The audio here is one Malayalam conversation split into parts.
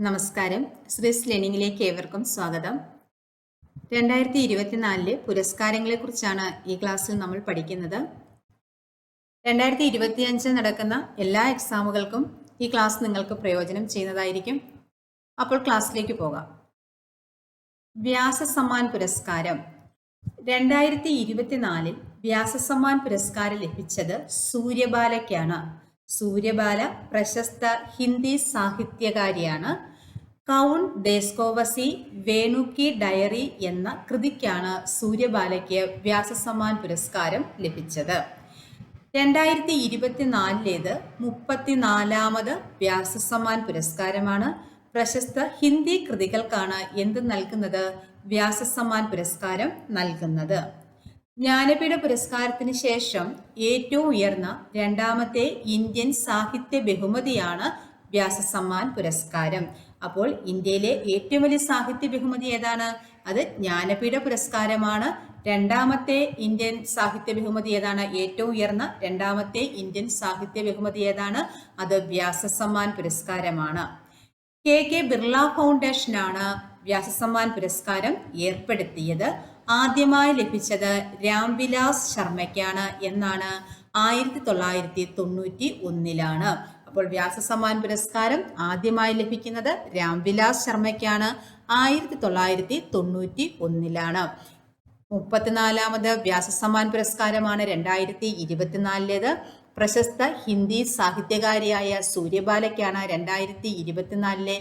നമസ്കാരം. ശ്രീസ് ലേണിംഗിലേക്ക് ഏവർക്കും സ്വാഗതം. 2024 പുരസ്കാരങ്ങളെക്കുറിച്ചാണ് ഈ ക്ലാസ്സിൽ നമ്മൾ പഠിക്കുന്നത്. 2025 നടക്കുന്ന എല്ലാ എക്സാമുകൾക്കും ഈ ക്ലാസ് നിങ്ങൾക്ക് പ്രയോജനം ചെയ്യുന്നതായിരിക്കും. അപ്പോൾ ക്ലാസ്സിലേക്ക് പോകാം. വ്യാസസമ്മാൻ പുരസ്കാരം 2024 വ്യാസസമ്മാൻ പുരസ്കാരം ലഭിച്ചത് സൂര്യബാലയ്ക്കാണ്. സൂര്യബാല പ്രശസ്ത ഹിന്ദി സാഹിത്യകാരിയാണ്. കൗണ്ട് ദേസ്കോവസി വേണു കി ഡയറി എന്ന കൃതിക്കാണ് സൂര്യബാലയ്ക്ക് വ്യാസസമ്മാൻ പുരസ്കാരം ലഭിച്ചത്. 2024 34ാമത് വ്യാസസമ്മാൻ പുരസ്കാരമാണ്. പ്രശസ്ത ഹിന്ദി കൃതികൾക്കാണ് എന്ത് നൽകുന്നത്? വ്യാസസമ്മാൻ പുരസ്കാരം നൽകുന്നത്. ജ്ഞാനപീഠ പുരസ്കാരത്തിന് ശേഷം ഏറ്റവും ഉയർന്ന രണ്ടാമത്തെ ഇന്ത്യൻ സാഹിത്യ ബഹുമതിയാണ് വ്യാസസമ്മാൻ പുരസ്കാരം. അപ്പോൾ ഇന്ത്യയിലെ ഏറ്റവും വലിയ സാഹിത്യ ബഹുമതി ഏതാണ്? അത് ജ്ഞാനപീഠ പുരസ്കാരമാണ്. രണ്ടാമത്തെ ഇന്ത്യൻ സാഹിത്യ ബഹുമതി ഏതാണ്? ഏറ്റവും ഉയർന്ന രണ്ടാമത്തെ ഇന്ത്യൻ സാഹിത്യ ബഹുമതി ഏതാണ്? അത് വ്യാസസമ്മാൻ പുരസ്കാരമാണ്. കെ ബിർള ഫൗണ്ടേഷനാണ് വ്യാസസമ്മാൻ പുരസ്കാരം ഏർപ്പെടുത്തിയത്. ആദ്യമായി ലഭിച്ചത് രാംവിലാസ് ശർമ്മയ്ക്കാണ്. എന്നാണ്? 1991. അപ്പോൾ വ്യാസസമ്മാൻ പുരസ്കാരം ആദ്യമായി ലഭിക്കുന്നത് രാംവിലാസ് ശർമ്മയ്ക്കാണ്. 1991. 34ാമത് വ്യാസസമ്മാൻ പുരസ്കാരമാണ് 2024. പ്രശസ്ത ഹിന്ദി സാഹിത്യകാരിയായ സൂര്യബാലയ്ക്കാണ് 2024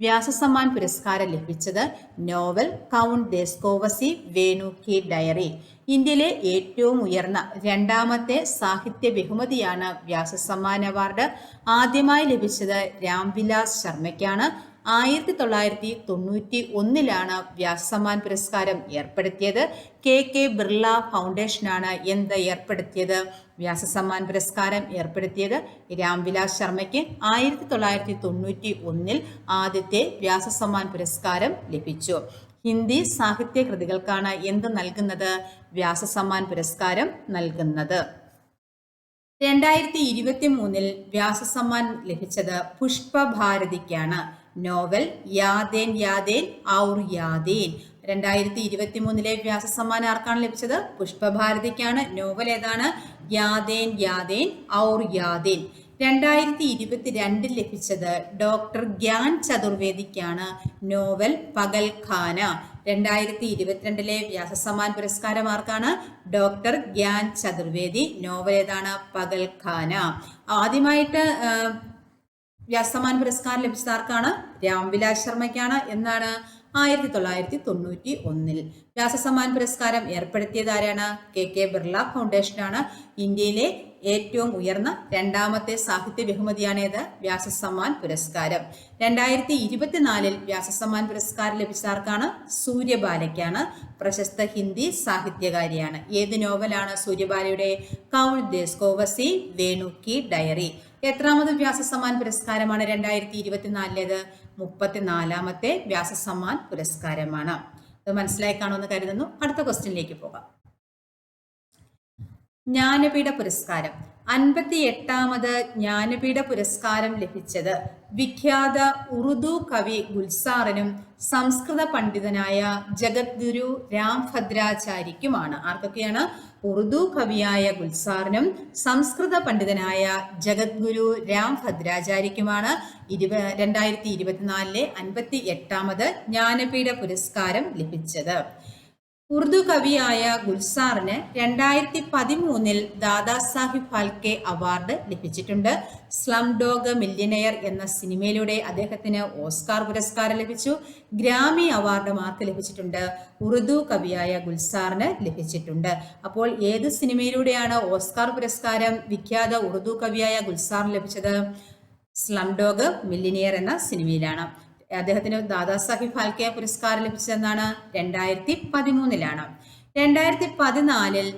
വ്യാസസമ്മാൻ പുരസ്കാരം ലഭിച്ചത്. നോവൽ കൗണ്ട് ദേസ്കോവസി വേണു കി ഡയറി. ഇന്ത്യയിലെ ഏറ്റവും ഉയർന്ന രണ്ടാമത്തെ സാഹിത്യ ബഹുമതിയാണ് വ്യാസസമ്മാൻ അവാർഡ്. ആദ്യമായി ലഭിച്ചത് രാംവിലാസ് ശർമ്മയ്ക്കാണ്. 1991 വ്യാസസമ്മാൻ പുരസ്കാരം ഏർപ്പെടുത്തിയത്. കെ ബിർള ഫൗണ്ടേഷനാണ് എന്ത് ഏർപ്പെടുത്തിയത്? വ്യാസസമ്മാൻ പുരസ്കാരം ഏർപ്പെടുത്തിയത്. രാംവിലാസ് ശർമ്മയ്ക്ക് 1991 ആദ്യത്തെ വ്യാസസമ്മാൻ പുരസ്കാരം ലഭിച്ചു. ഹിന്ദി സാഹിത്യ കൃതികൾക്കാണ് എന്ത് നൽകുന്നത്? വ്യാസസമ്മാൻ പുരസ്കാരം നൽകുന്നത്. 2023 വ്യാസസമ്മാൻ ലഭിച്ചത് പുഷ്പഭാരതിക്കാണ്. Novel യാദേൻ യാദേൻ our യാദേൻ. 2023 വ്യാസസമ്മാൻ ആർക്കാണ് ലഭിച്ചത്? പുഷ്പഭാരതിക്കാണ്. നോവൽ ഏതാണ്? യാദേൻ യാദേൻ ഔർ യാദേൻ. 2022 ലഭിച്ചത് ഡോക്ടർ ഗ്യാൻ ചതുർവേദിക്കാണ്. നോവൽ പകൽഖാന. 2022 വ്യാസസമ്മാൻ പുരസ്കാരം ആർക്കാണ്? ഡോക്ടർ ഗ്യാൻ ചതുർവേദി. നോവൽ ഏതാണ്? പകൽഖാന. ആദ്യമായിട്ട് വ്യാസസമ്മാൻ പുരസ്കാരം ലഭിച്ചത് ആർക്കാണ്? രാംവിലാസ് ശർമ്മയ്ക്കാണ്. എന്നാണ്? 1991. വ്യാസസമ്മാൻ പുരസ്കാരം ഏർപ്പെടുത്തിയത് ആരാണ്? കെ ബിർള ഫൗണ്ടേഷനാണ്. ഇന്ത്യയിലെ ഏറ്റവും ഉയർന്ന രണ്ടാമത്തെ സാഹിത്യ ബഹുമതിയാണേത്? വ്യാസസമ്മാൻ പുരസ്കാരം. 2024 വ്യാസസമ്മാൻ പുരസ്കാരം ലഭിച്ച ആർക്കാണ്? സൂര്യബാലയ്ക്കാണ്. പ്രശസ്ത ഹിന്ദി സാഹിത്യകാരിയാണ്. ഏത് നോവലാണ് സൂര്യബാലയുടെ? കൗണ്ട് ദേസ്കോവസി വേണു കി ഡയറി. എത്രാമത് വ്യാസസമ്മാൻ പുരസ്കാരമാണ് 2024? 34ാമത്തെ വ്യാസസമ്മാൻ പുരസ്കാരമാണ്. ഇത് മനസ്സിലായി കാണുമെന്ന് കരുതുന്നു. അടുത്ത ക്വസ്റ്റ്യനിലേക്ക് പോകാം. ജ്ഞാനപീഠ പുരസ്കാരം 58ാമത് ജ്ഞാനപീഠ പുരസ്കാരം ലഭിച്ചത് വിഖ്യാത ഉറുദു കവി ഗുൽസാറിനും സംസ്കൃത പണ്ഡിതനായ ജഗദ്ഗുരു രാംഭദ്രാചാര്യയ്ക്കുമാണ്. ആർക്കൊക്കെയാണ്? ഉറുദു കവിയായ ഗുൽസാറിനും സംസ്കൃത പണ്ഡിതനായ ജഗദ്ഗുരു രാംഭദ്രാചാര്യയ്ക്കുമാണ് 2024 58ാമത് ജ്ഞാനപീഠ പുരസ്കാരം ലഭിച്ചത്. ഉറുദു കവിയായ ഗുൽസാറിന് 2013 ദാദാസാഹിബ് ഫാൽക്കെ അവാർഡ് ലഭിച്ചിട്ടുണ്ട്. സ്ലം ഡോഗ് മില്യനെയർ എന്ന സിനിമയിലൂടെ അദ്ദേഹത്തിന് ഓസ്കാർ പുരസ്കാരം ലഭിച്ചു. ഗ്രാമി അവാർഡ് ആർക്ക് ലഭിച്ചിട്ടുണ്ട്? ഉറുദു കവിയായ ഗുൽസാറിന് ലഭിച്ചിട്ടുണ്ട്. അപ്പോൾ ഏത് സിനിമയിലൂടെയാണ് ഓസ്കാർ പുരസ്കാരം വിഖ്യാത ഉറുദു കവിയായ ഗുൽസാറിന് ലഭിച്ചത്? സ്ലം ഡോഗ് മില്യനെയർ എന്ന സിനിമയിലാണ്. അദ്ദേഹത്തിന് ദാദാസാഹിബ് ഫാൽക്കെ പുരസ്കാരം ലഭിച്ചതെന്നാണ്? 2013. 2014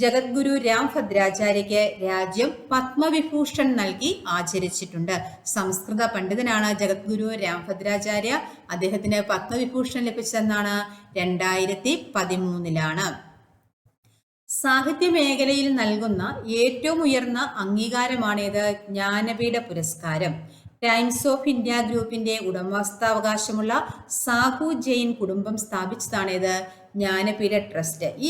ജഗദ്ഗുരു രാംഭദ്രാചാര്യയ്ക്ക് രാജ്യം പത്മവിഭൂഷൺ നൽകി ആചരിച്ചിട്ടുണ്ട്. സംസ്കൃത പണ്ഡിതനാണ് ജഗദ്ഗുരു രാംഭദ്രാചാര്യ. അദ്ദേഹത്തിന് പത്മവിഭൂഷൺ ലഭിച്ചതെന്നാണ്? 2013. സാഹിത്യ മേഖലയിൽ നൽകുന്ന ഏറ്റവും ഉയർന്ന അംഗീകാരമാണേത്? ജ്ഞാനപീഠ പുരസ്കാരം. ടൈംസ് ഓഫ് ഇന്ത്യ ഗ്രൂപ്പിന്റെ ഉടമസ്ഥാവകാശമുള്ള സാഹു ജെയിൻ കുടുംബം സ്ഥാപിച്ചതാണേത് ജ്ഞാനപീഠ ട്രസ്റ്റ്. ഈ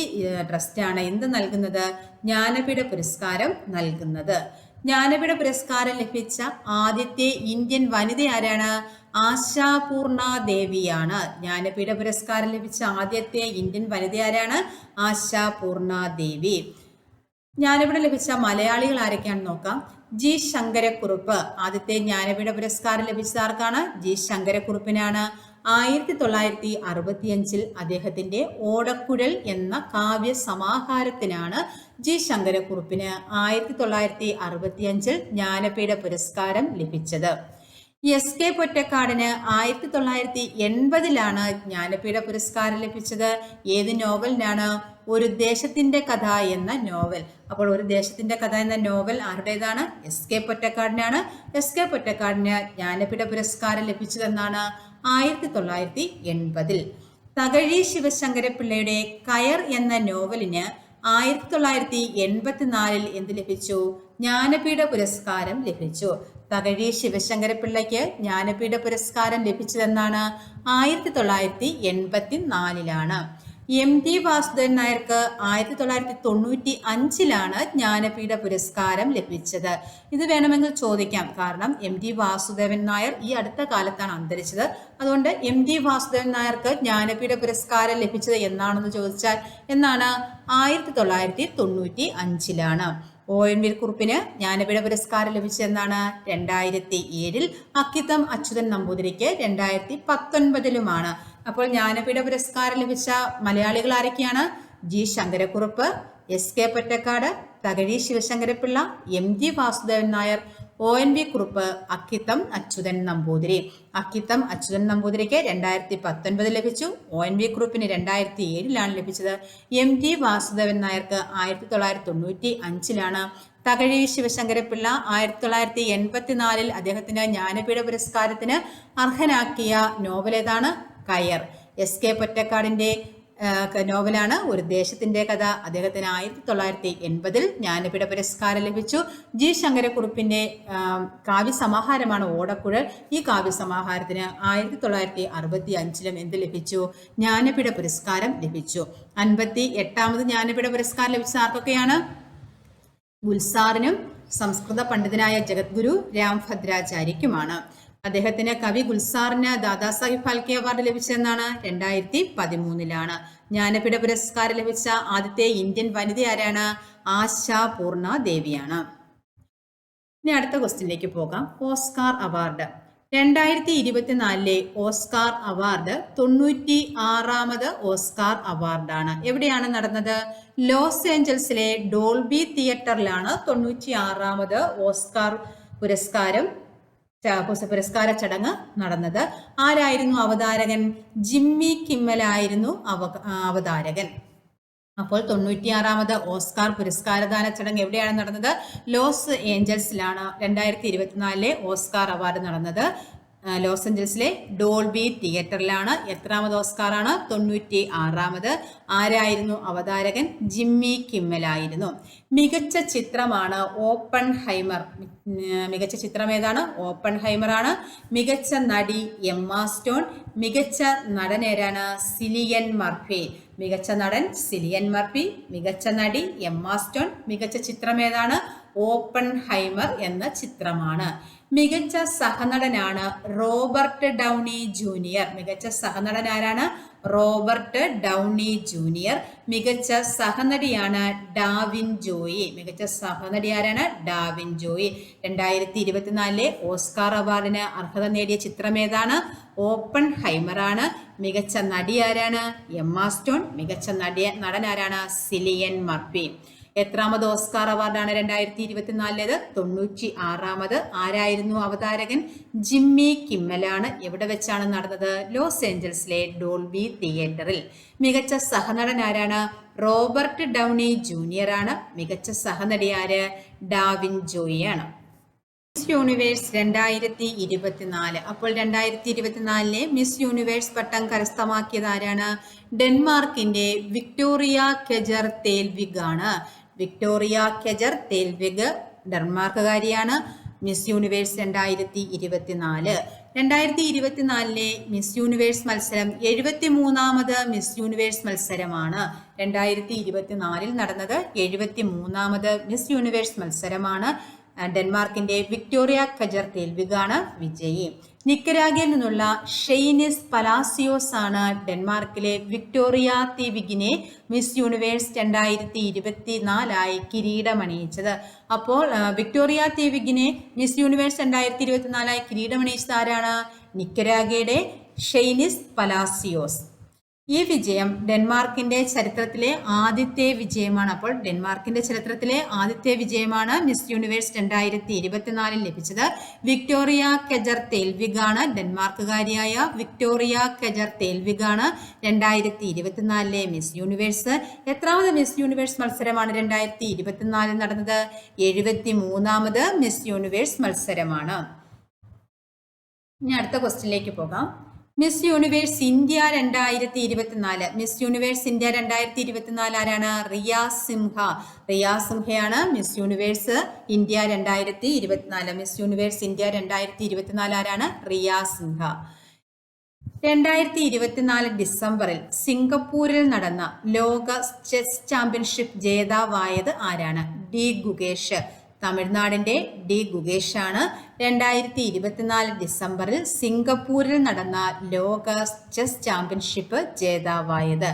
ട്രസ്റ്റാണ് എന്ത് നൽകുന്നത്? ജ്ഞാനപീഠ പുരസ്കാരം നൽകുന്നത്. ജ്ഞാനപീഠ പുരസ്കാരം ലഭിച്ച ആദ്യത്തെ ഇന്ത്യൻ വനിത ആരാണ്? ആശാപൂർണ ദേവിയാണ്. ജ്ഞാനപീഠ പുരസ്കാരം ലഭിച്ച ആദ്യത്തെ ഇന്ത്യൻ വനിത ആരാണ്? ആശാപൂർണ ദേവി. ജ്ഞാനപീഠം ലഭിച്ച മലയാളികൾ ആരൊക്കെയാണെന്ന് നോക്കാം. ജി ശങ്കരക്കുറുപ്പ്. ആദ്യത്തെ ജ്ഞാനപീഠ പുരസ്കാരം ലഭിച്ചത് ആർക്കാണ്? ജി ശങ്കരക്കുറുപ്പിനാണ്. 1965 അദ്ദേഹത്തിന്റെ ഓടക്കുഴൽ എന്ന കാവ്യ സമാഹാരത്തിനാണ് ജി ശങ്കരക്കുറുപ്പിന് 1965 ജ്ഞാനപീഠ പുരസ്കാരം ലഭിച്ചത്. എസ് കെ പൊറ്റക്കാടിന് 1980 ജ്ഞാനപീഠ പുരസ്കാരം ലഭിച്ചത്. ഏത് നോവലിനാണ്? ഒരു ദേശത്തിന്റെ കഥ എന്ന നോവൽ. അപ്പോൾ ഒരു ദേശത്തിന്റെ കഥ എന്ന നോവൽ ആരുടേതാണ്? എസ് കെ പൊറ്റക്കാടിനാണ്. എസ് കെ പൊറ്റക്കാടിന് ജ്ഞാനപീഠ പുരസ്കാരം ലഭിച്ചതെന്നാണ് 1980. തകഴി ശിവശങ്കരപ്പിള്ളയുടെ കയർ എന്ന നോവലിന് 1984 എന്ത് ലഭിച്ചു? ജ്ഞാനപീഠ പുരസ്കാരം ലഭിച്ചു. തകഴി ശിവശങ്കരപ്പിള്ളയ്ക്ക് ജ്ഞാനപീഠ പുരസ്കാരം ലഭിച്ചതെന്നാണ് 1984. എം ടി വാസുദേവൻ നായർക്ക് 1995 ജ്ഞാനപീഠ പുരസ്കാരം ലഭിച്ചത്. ഇത് വേണമെങ്കിൽ ചോദിക്കാം, കാരണം എം ടി വാസുദേവൻ നായർ ഈ അടുത്ത കാലത്താണ് അന്തരിച്ചത്. അതുകൊണ്ട് എം ടി വാസുദേവൻ നായർക്ക് ജ്ഞാനപീഠ പുരസ്കാരം ലഭിച്ചത് എന്നാണെന്ന് ചോദിച്ചാൽ എന്നാണ്? 1995. ഒ എൻ വി കുറുപ്പിന് ജ്ഞാനപീഠ പുരസ്കാരം ലഭിച്ചതെന്നാണ്? 2007. അക്കിത്തം അച്യുതൻ നമ്പൂതിരിക്ക് 2019. അപ്പോൾ ജ്ഞാനപീഠ പുരസ്കാരം ലഭിച്ച മലയാളികൾ ആരൊക്കെയാണ്? G Sankara Kurup, S K Pottekkatt, Thakazhi Sivasankara Pillai, M G Vasudevan Nair, O N V Kurup, Akkitham Achuthan Namboothiri. Akkitham Achuthan നമ്പൂതിരിക്ക് 2019 ലഭിച്ചു. ഒ എൻ വി കുറുപ്പിന് 2007 ലഭിച്ചത്. എം ജി വാസുദേവൻ നായർക്ക് 1995. തകഴി ശിവശങ്കരപ്പിള്ള 1984 അദ്ദേഹത്തിന് ജ്ഞാനപീഠ പുരസ്കാരത്തിന് അർഹനാക്കിയ നോവൽ ഏതാണ്? കയർ. എസ് കെ പൊറ്റക്കാടിന്റെ നോവലാണ് ഒരു ദേശത്തിന്റെ കഥ. അദ്ദേഹത്തിന് 1980 ജ്ഞാനപീഠ പുരസ്കാരം ലഭിച്ചു. ജി ശങ്കരക്കുറുപ്പിന്റെ കാവ്യസമാഹാരമാണ് ഓടക്കുഴൽ. ഈ കാവ്യസമാഹാരത്തിന് 1965 എന്ത് ലഭിച്ചു? ജ്ഞാനപീഠ പുരസ്കാരം ലഭിച്ചു. 58ാമത് ജ്ഞാനപീഠ പുരസ്കാരം ലഭിച്ച ആർക്കൊക്കെയാണ്? ഗുൽസാറിനും സംസ്കൃത പണ്ഡിതനായ ജഗദ്ഗുരു രാംഭദ്രാചാര്യക്കുമാണ്. അദ്ദേഹത്തിന് കവി ഗുൽസാറിന് ദാദാസാഹിബ് ഫാൽക്കെ അവാർഡ് ലഭിച്ചതെന്നാണ്? 2013. ജ്ഞാനപീഠ പുരസ്കാരം ലഭിച്ച ആദ്യത്തെ ഇന്ത്യൻ വനിത ആരാണ്? ആശാപൂർണ ദേവിയാണ്. ഇനി അടുത്ത ക്വസ്റ്റ്യനിലേക്ക് പോകാം. Oscar award. 2024 ഓസ്കാർ അവാർഡ് 96ാമത് ഓസ്കാർ അവാർഡാണ്. എവിടെയാണ് നടന്നത്? ലോസ് ഏഞ്ചൽസിലെ ഡോൾബി തിയേറ്ററിലാണ് 96ാമത് ഓസ്കാർ പുരസ്കാര ചടങ്ങ് നടന്നത്. ആരായിരുന്നു അവതാരകൻ? ജിമ്മി കിമ്മൽ ആയിരുന്നു അവതാരകൻ. അപ്പോൾ 96ാമത് ഓസ്കാർ പുരസ്കാരദാന ചടങ്ങ് എവിടെയാണ് നടന്നത്? ലോസ് ഏഞ്ചൽസിലാണ് 2024 ഓസ്കാർ അവാർഡ് നടന്നത്. ലോസ് ഏഞ്ചൽസിലെ ഡോൾബി തിയേറ്ററിലാണ്. എത്രാമത് ഓസ്കാറാണ്? 96ാമത്. ആരായിരുന്നു അവതാരകൻ? ജിമ്മി കിമ്മൽ ആയിരുന്നു. മികച്ച ചിത്രമാണ് ഓപ്പൺഹൈമർ. മികച്ച ചിത്രം ഏതാണ്? ഓപ്പൺഹൈമർ ആണ്. മികച്ച നടി എമ്മ സ്റ്റോൺ. മികച്ച നടനേരാണ്? Cillian Murphy. മികച്ച നടൻ സിലിയൻ മർഫി, മികച്ച നടി എമ്മ സ്റ്റോൺ. മികച്ച ചിത്രം ഏതാണ്? ഓപ്പൺഹൈമർ എന്ന ചിത്രമാണ്. മികച്ച സഹനടനാണ് റോബർട്ട് ഡൗണി ജൂനിയർ. മികച്ച സഹനടൻ ആരാണ്? Robert Downey junior. മികച്ച സഹനടിയാണ് ഡാവിൻ ജോയി. മികച്ച സഹനടി ആരാണ്? ഡാവിൻ ജോയി. 2024 ഓസ്കാർ അവാർഡിന് അർഹത നേടിയ ചിത്രം ഏതാണ്? ഓപ്പൺഹൈമർ ആണ്. മികച്ച നടി ആരാണ്? Emma Stone. മികച്ച നടൻ ആരാണ്? Cillian Murphy. എത്രാമത് ഓസ്കാർ അവാർഡാണ് 2024? 96ാമത്. ആരായിരുന്നു അവതാരകൻ? ജിമ്മി കിമ്മലാണ്. എവിടെ വെച്ചാണ് നടന്നത്? ലോസ് ഏഞ്ചൽസിലെ ഡോൾബി തിയേറ്ററിൽ. മികച്ച സഹനടൻ ആരാണ്? റോബർട്ട് ഡൗണി ജൂനിയർ ആണ്. മികച്ച സഹനടി ആര്? ഡാവിൻ ജോയി ആണ്. Miss Universe 2024. അപ്പോൾ 2024 മിസ് യൂണിവേഴ്സ് പട്ടം കരസ്ഥമാക്കിയത് ആരാണ്? ഡെൻമാർക്കിന്റെ വിക്ടോറിയ കെജർ തേൽവിഗ് ആണ്. വിക്ടോറിയ കെജർ തേൽവിഗ് ഡെൻമാർക്കുകാരിയാണ്. Miss Universe 2024. 2024 മിസ് യൂണിവേഴ്സ് മത്സരം 73ാമത് മിസ് യൂണിവേഴ്സ് മത്സരമാണ്. 2024 നടന്നത് 73ാമത് മിസ് യൂണിവേഴ്സ് മത്സരമാണ്. ഡെൻമാർക്കിന്റെ വിക്ടോറിയ കജർതേൽവിഗാണ് വിജയി. നിക്കരാഗിൽ നിന്നുള്ള ഷെയ്നിസ് പലാസിയോസ് ആണ് ഡെൻമാർക്കിലെ വിക്ടോറിയ തീവിഗിനെ മിസ് യൂണിവേഴ്സ് 2024 കിരീടമണിയിച്ചത്. അപ്പോൾ വിക്ടോറിയ തീവിഗിനെ മിസ് യൂണിവേഴ്സ് 2024 കിരീടമണിയിച്ചത് ആരാണ്? നിക്കരാഗയുടെ ഷെയ്നിസ് പലാസിയോസ്. ഈ വിജയം ഡെൻമാർക്കിന്റെ ചരിത്രത്തിലെ ആദ്യത്തെ വിജയമാണ്. അപ്പോൾ ഡെൻമാർക്കിന്റെ ചരിത്രത്തിലെ ആദ്യത്തെ വിജയമാണ് മിസ് യൂണിവേഴ്സ് 2024 ലഭിച്ചത്. വിക്ടോറിയ കെജർതേൽവിഗാണ്, ഡെൻമാർക്കുകാരിയായ വിക്ടോറിയ കെജർതേൽവിഗാണ് 2024 മിസ് യൂണിവേഴ്സ്. എത്രാമത് മിസ് യൂണിവേഴ്സ് മത്സരമാണ് 2024 നടന്നത്? 73ാമത് മിസ് യൂണിവേഴ്സ് മത്സരമാണ്. ഇനി അടുത്ത ക്വസ്റ്റ്യനിലേക്ക് പോകാം. Miss Universe India 2024. Miss Universe India 2024 ആരാണ്? റിയ സിംഹ. റിയ സിംഹയാണ് Miss Universe India 2024. Miss Universe India 2024 ആരാണ്? റിയ സിംഹ. 2024 ഡിസംബറിൽ സിംഗപ്പൂരിൽ നടന്ന ലോക ചെസ് ചാമ്പ്യൻഷിപ്പ് ജേതാവായത് ആരാണ്? ഡി ഗുഗേഷ്. തമിഴ്നാടിന്റെ ഡി ഗുഗേഷ് ആണ് 2024 ഡിസംബറിൽ സിംഗപ്പൂരിൽ നടന്ന ലോക ചെസ് ചാമ്പ്യൻഷിപ്പ് ജേതാവായത്.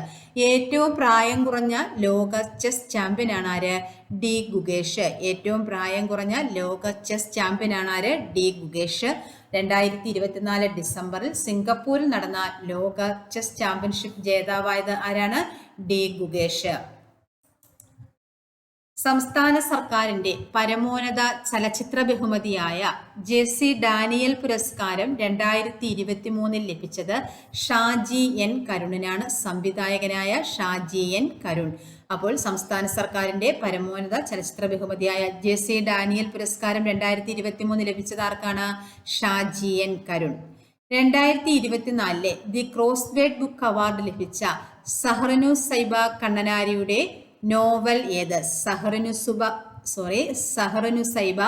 ഏറ്റവും പ്രായം കുറഞ്ഞ ലോക ചെസ് ചാമ്പ്യനാണ് ആര്? ഡി ഗുഗേഷ്. ഏറ്റവും പ്രായം കുറഞ്ഞ ലോക ചെസ് ചാമ്പ്യനാണ് ആര്? ഡി ഗുഗേഷ്. 2024 ഡിസംബറിൽ സിംഗപ്പൂരിൽ നടന്ന ലോക ചെസ് ചാമ്പ്യൻഷിപ്പ് ജേതാവായത് ആരാണ്? ഡി ഗുഗേഷ്. സംസ്ഥാന സർക്കാരിന്റെ പരമോന്നത ചലച്ചിത്ര ബഹുമതിയായ ജെസി ഡാനിയൽ പുരസ്കാരം 2023 ലഭിച്ചത് ഷാജി എൻ കരുണിനാണ്. സംവിധായകനായ ഷാജി എൻ കരുൺ. അപ്പോൾ സംസ്ഥാന സർക്കാരിന്റെ പരമോന്നത ചലച്ചിത്ര ബഹുമതിയായ ജെസി ഡാനിയൽ പുരസ്കാരം 2023 ലഭിച്ചത് ആർക്കാണ്? Shaji N Karun. 2024 the crossword book award ലഭിച്ച സഹ്റനു സൈബ കണ്ണനാരിയുടെ നോവൽ ഏത്? സഹ്റനു സൈബ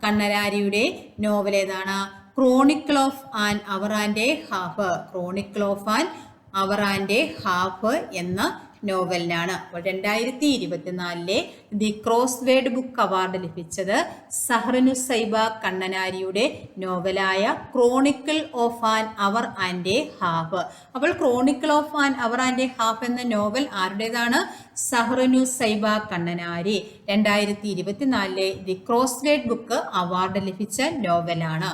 കണ്ണനാരിയുടെ നോവൽ ഏതാണ്? Chronicle of an hour and a half. Chronicle of an hour and a half എന്ന നോവലിനാണ്. അപ്പോൾ 2024 ദി ക്രോസ്വേഡ് ബുക്ക് അവാർഡ് ലഭിച്ചത് സഹ്റനു സൈബ കണ്ണനാരിയുടെ നോവലായ chronicle of an hour and a half. അപ്പോൾ chronicle of an hour and a half എന്ന നോവൽ ആരുടേതാണ്? Sahranu സൈബ Kannanari. 2024 the crossword book award ലഭിച്ച നോവലാണ്.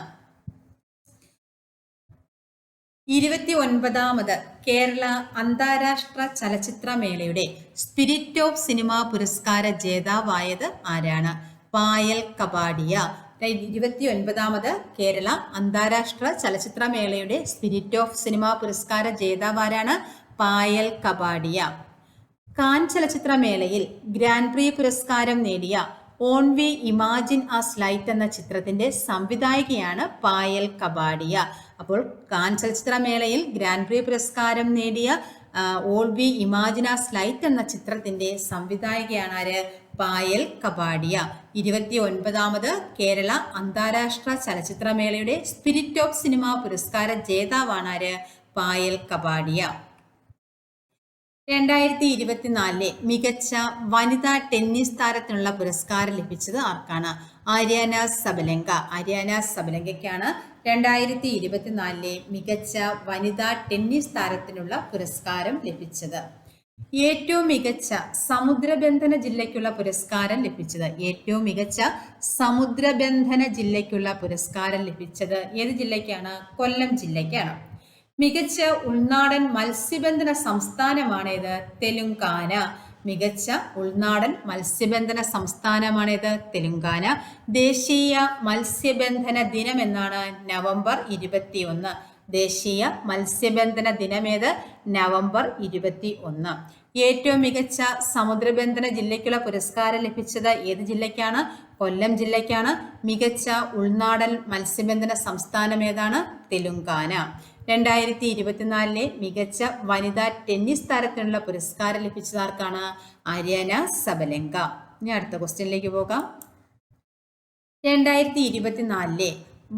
29ാമത് കേരള അന്താരാഷ്ട്ര ചലച്ചിത്രമേളയുടെ സ്പിരിറ്റ് ഓഫ് സിനിമ പുരസ്കാര ജേതാവായത് ആരാണ്? പായൽ കപാഡിയ. 29ാമത് കേരള അന്താരാഷ്ട്ര ചലച്ചിത്രമേളയുടെ സ്പിരിറ്റ് ഓഫ് സിനിമ പുരസ്കാര ജേതാവാരാണ്? പായൽ കപാഡിയ. കാൻ ചലച്ചിത്രമേളയിൽ ഗ്രാൻഡ് പ്രീ പുരസ്കാരം നേടിയ on V imagine as light എന്ന ചിത്രത്തിന്റെ സംവിധായികയാണ് പായൽ കപാഡിയ. അപ്പോൾ കാൻ ചലച്ചിത്രമേളയിൽ ഗ്രാൻഡ് പ്രീ പുരസ്കാരം നേടിയ all we imagine as light എന്ന ചിത്രത്തിന്റെ സംവിധായികയാണ് ആര്? പായൽ കപാഡിയ. 29ാമത് കേരള അന്താരാഷ്ട്ര ചലച്ചിത്രമേളയുടെ സ്പിരിറ്റ് ഓഫ് സിനിമ പുരസ്കാര ജേതാവാണ് ആര്? പായൽ കപാഡിയ. 2024 മികച്ച വനിതാ ടെന്നീസ് താരത്തിനുള്ള പുരസ്കാരം ലഭിച്ചത് ആർക്കാണ്? Aryna Sabalenka. ആര്യാന സബലങ്കയ്ക്കാണ് 2024 മികച്ച വനിതാ ടെന്നീസ് താരത്തിനുള്ള പുരസ്കാരം ലഭിച്ചത്. ഏറ്റവും മികച്ച സമുദ്രബന്ധന ജില്ലയ്ക്കുള്ള പുരസ്കാരം ലഭിച്ചത്. ഏറ്റവും മികച്ച സമുദ്രബന്ധന ജില്ലയ്ക്കുള്ള പുരസ്കാരം ലഭിച്ചത് ഏത് ജില്ലയ്ക്കാണ്? കൊല്ലം ജില്ലയ്ക്കാണ്. മികച്ച ഉൾനാടൻ മത്സ്യബന്ധന സംസ്ഥാനമാണേത്? തെലുങ്കാന. മികച്ച ഉൾനാടൻ മത്സ്യബന്ധന സംസ്ഥാനമാണേത്? തെലുങ്കാന. ദേശീയ മത്സ്യബന്ധന ദിനം എന്നാണ്? നവംബർ 21. ദേശീയ മത്സ്യബന്ധന ദിനമേത്? നവംബർ 21. ഏറ്റവും മികച്ച സമുദ്രബന്ധന ജില്ലയ്ക്കുള്ള പുരസ്കാരം ലഭിച്ചത് ഏത് ജില്ലയ്ക്കാണ്? കൊല്ലം ജില്ലയ്ക്കാണ്. മികച്ച ഉൾനാടൻ മത്സ്യബന്ധന സംസ്ഥാനം ഏതാണ്? തെലുങ്കാന. 2024 മികച്ച വനിതാ ടെന്നീസ് താരത്തിനുള്ള പുരസ്കാരം ലഭിച്ചത് ആർക്കാണ്? Aryna Sabalenka. ഇനി അടുത്ത ക്വസ്റ്റ്യനിലേക്ക് പോകാം. 2024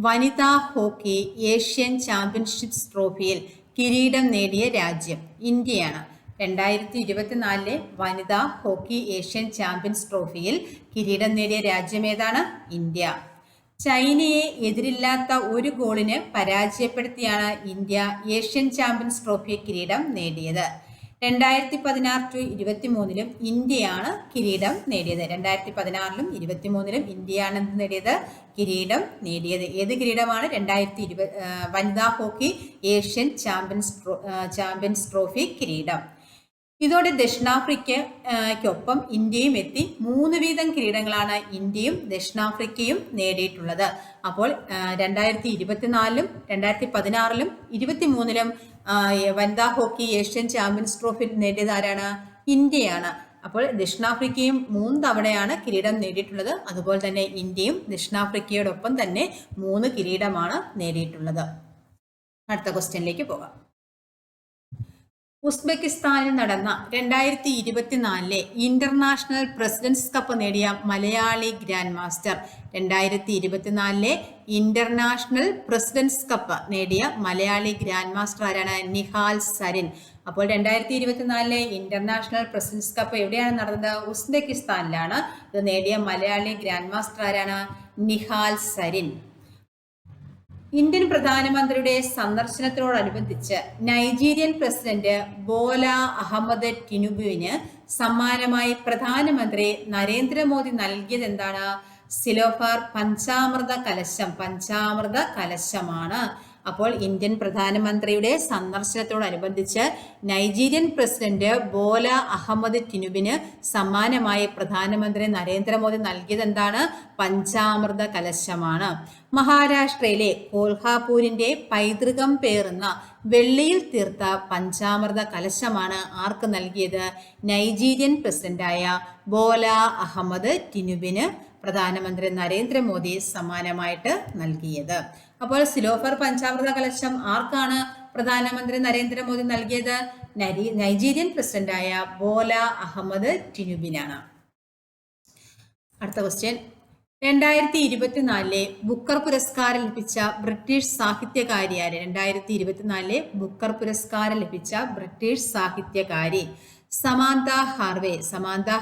വനിതാ ഹോക്കി ഏഷ്യൻ ചാമ്പ്യൻഷിപ്സ് ട്രോഫിയിൽ കിരീടം നേടിയ രാജ്യം ഇന്ത്യയാണ്. 2024 വനിതാ ഹോക്കി ഏഷ്യൻ ചാമ്പ്യൻസ് ട്രോഫിയിൽ കിരീടം നേടിയ രാജ്യം ഏതാണ്? ഇന്ത്യ. ചൈനയെ എതിരില്ലാത്ത ഒരു ഗോളിന് പരാജയപ്പെടുത്തിയാണ് ഇന്ത്യ ഏഷ്യൻ ചാമ്പ്യൻസ് ട്രോഫി കിരീടം നേടിയത്. 2016-23 ഇന്ത്യയാണ് കിരീടം നേടിയത്. 2016-ലും 23-ലും ഇന്ത്യയാണ് നേടിയത്, കിരീടം നേടിയത്. ഏത് കിരീടമാണ്? 2020 വനിതാ ഹോക്കി ഏഷ്യൻ ചാമ്പ്യൻസ് ട്രോഫി കിരീടം. ഇതോടെ ദക്ഷിണാഫ്രിക്കയ്ക്കൊപ്പം ഇന്ത്യയും എത്തി. 3 വീതം കിരീടങ്ങളാണ് ഇന്ത്യയും ദക്ഷിണാഫ്രിക്കയും നേടിയിട്ടുള്ളത്. അപ്പോൾ 2024-ലും 2016-ലും 23-ലും വനിതാ ഹോക്കി ഏഷ്യൻ ചാമ്പ്യൻസ് ട്രോഫി നേടിയത് ആരാണ്? ഇന്ത്യയാണ്. അപ്പോൾ ദക്ഷിണാഫ്രിക്കയും 3 തവണയാണ് കിരീടം നേടിയിട്ടുള്ളത്. അതുപോലെ തന്നെ ഇന്ത്യയും ദക്ഷിണാഫ്രിക്കയോടൊപ്പം തന്നെ 3 കിരീടമാണ് നേടിയിട്ടുള്ളത്. അടുത്ത ക്വസ്റ്റ്യനിലേക്ക് പോകാം. ഉസ്ബെക്കിസ്ഥാനിൽ നടന്ന 2024 ഇന്റർനാഷണൽ പ്രസിഡന്റ്സ് കപ്പ് നേടിയ മലയാളി grand master. 2024 international presidents cup നേടിയ മലയാളി ഗ്രാൻഡ് മാസ്റ്റർ ആരാണ്? നിഹാൽ സരിൻ. അപ്പോൾ 2024 ഇന്റർനാഷണൽ പ്രസിഡന്റ്സ് കപ്പ് എവിടെയാണ് നടന്നത്? ഉസ്ബെക്കിസ്ഥാനിലാണ്. ഇത് നേടിയ മലയാളി ഗ്രാൻഡ് മാസ്റ്റർ ആരാണ്? നിഹാൽ സരിൻ. ഇന്ത്യൻ പ്രധാനമന്ത്രിയുടെ സന്ദർശനത്തോടനുബന്ധിച്ച് നൈജീരിയൻ പ്രസിഡന്റ് ബോല അഹമ്മദ് ടിനുബുവിന് സമ്മാനമായി പ്രധാനമന്ത്രി നരേന്ദ്രമോദി നൽകിയത് എന്താണ്? സിലോഫാർ പഞ്ചാമൃത കലശമാണ്. അപ്പോൾ ഇന്ത്യൻ പ്രധാനമന്ത്രിയുടെ സന്ദർശനത്തോടനുബന്ധിച്ച് നൈജീരിയൻ പ്രസിഡന്റ് ബോല അഹമ്മദ് ടിനുബിന് സമ്മാനമായി പ്രധാനമന്ത്രി നരേന്ദ്രമോദി നൽകിയത് എന്താണ്? പഞ്ചാമൃത കലശമാണ്. മഹാരാഷ്ട്രയിലെ കോൽഹാപൂരിന്റെ പൈതൃകം പേറുന്ന വെള്ളിയിൽ തീർത്ത പഞ്ചാമൃത കലശമാണ് ആർക്ക് നൽകിയത്? നൈജീരിയൻ പ്രസിഡന്റായ ബോല അഹമ്മദ് ടിനുബിന് പ്രധാനമന്ത്രി നരേന്ദ്രമോദി സമ്മാനമായിട്ട് നൽകിയത്. അപ്പോൾ സിലോഫർ പഞ്ചാമൃത കലശം ആർക്കാണ് പ്രധാനമന്ത്രി നരേന്ദ്രമോദി നൽകിയത്? നൈജീരിയൻ പ്രസിഡന്റായ ബോല അഹമ്മദ് ടിനുബിനാണ്. അടുത്ത ക്വസ്റ്റ്യൻ. 2024 ബുക്കർ പുരസ്കാരം ലഭിച്ച ബ്രിട്ടീഷ് സാഹിത്യകാരി ആര്? 2024 ബുക്കർ പുരസ്കാരം ലഭിച്ച ബ്രിട്ടീഷ് സാഹിത്യകാരി സമാന്ത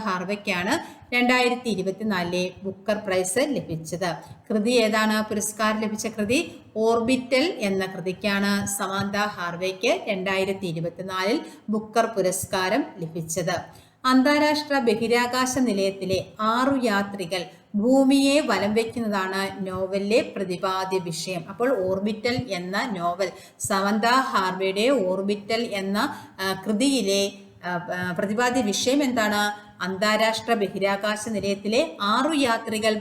ഹാർവെക്കാണ് 2024 ബുക്കർ പ്രൈസ് ലഭിച്ചത്. കൃതി ഏതാണ്? പുരസ്കാരം ലഭിച്ച കൃതി ഓർബിറ്റൽ എന്ന കൃതിക്കാണ് സമാന്ത ഹാർവെക്ക് 2024 ബുക്കർ പുരസ്കാരം ലഭിച്ചത്. അന്താരാഷ്ട്ര ബഹിരാകാശ നിലയത്തിലെ 6 യാത്രികൾ ഭൂമിയെ വലം വയ്ക്കുന്നതാണ് നോവലിലെ പ്രതിപാദ്യ വിഷയം. അപ്പോൾ ഓർബിറ്റൽ എന്ന നോവൽ, സമാന്ത ഹാർവെയുടെ ഓർബിറ്റൽ എന്ന കൃതിയിലെ പ്രതിപാദ്യ വിഷയം എന്താണ്? അന്താരാഷ്ട്ര ബഹിരാകാശ നിലയത്തിലെ 6 യാത്രികർ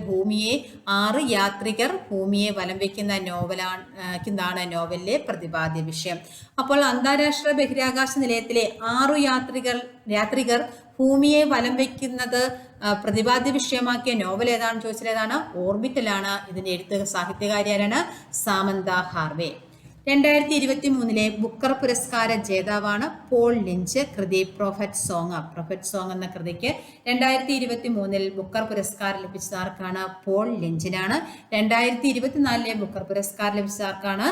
ഭൂമിയെ വലം വയ്ക്കുന്ന നോവലാണ് നോവലിലെ പ്രതിപാദ്യ വിഷയം. അപ്പോൾ അന്താരാഷ്ട്ര ബഹിരാകാശ നിലയത്തിലെ 6 യാത്രികർ ഭൂമിയെ വലം വയ്ക്കുന്നത് പ്രതിപാദ്യ വിഷയമാക്കിയ നോവൽ ഏതാണെന്ന് ചോദിച്ചാൽ ഏതാണ്? ഓർബിറ്റലാണ്. ഇതിന്റെ സാഹിത്യകാരി ആരാണ്? സാമന്ത ഹാർവെ. 2023 ബുക്കർ പുരസ്കാര ജേതാവാണ് പോൾ ലിഞ്ച്. കൃതി പ്രൊഫറ്റ് സോങ് എന്ന കൃതിക്ക് 2023 ബുക്കർ പുരസ്കാരം ലഭിച്ചത് ആർക്കാണ്? പോൾ ലിഞ്ചിനാണ്. 2024 ബുക്കർ പുരസ്കാരം ലഭിച്ചത് ആർക്കാണ്?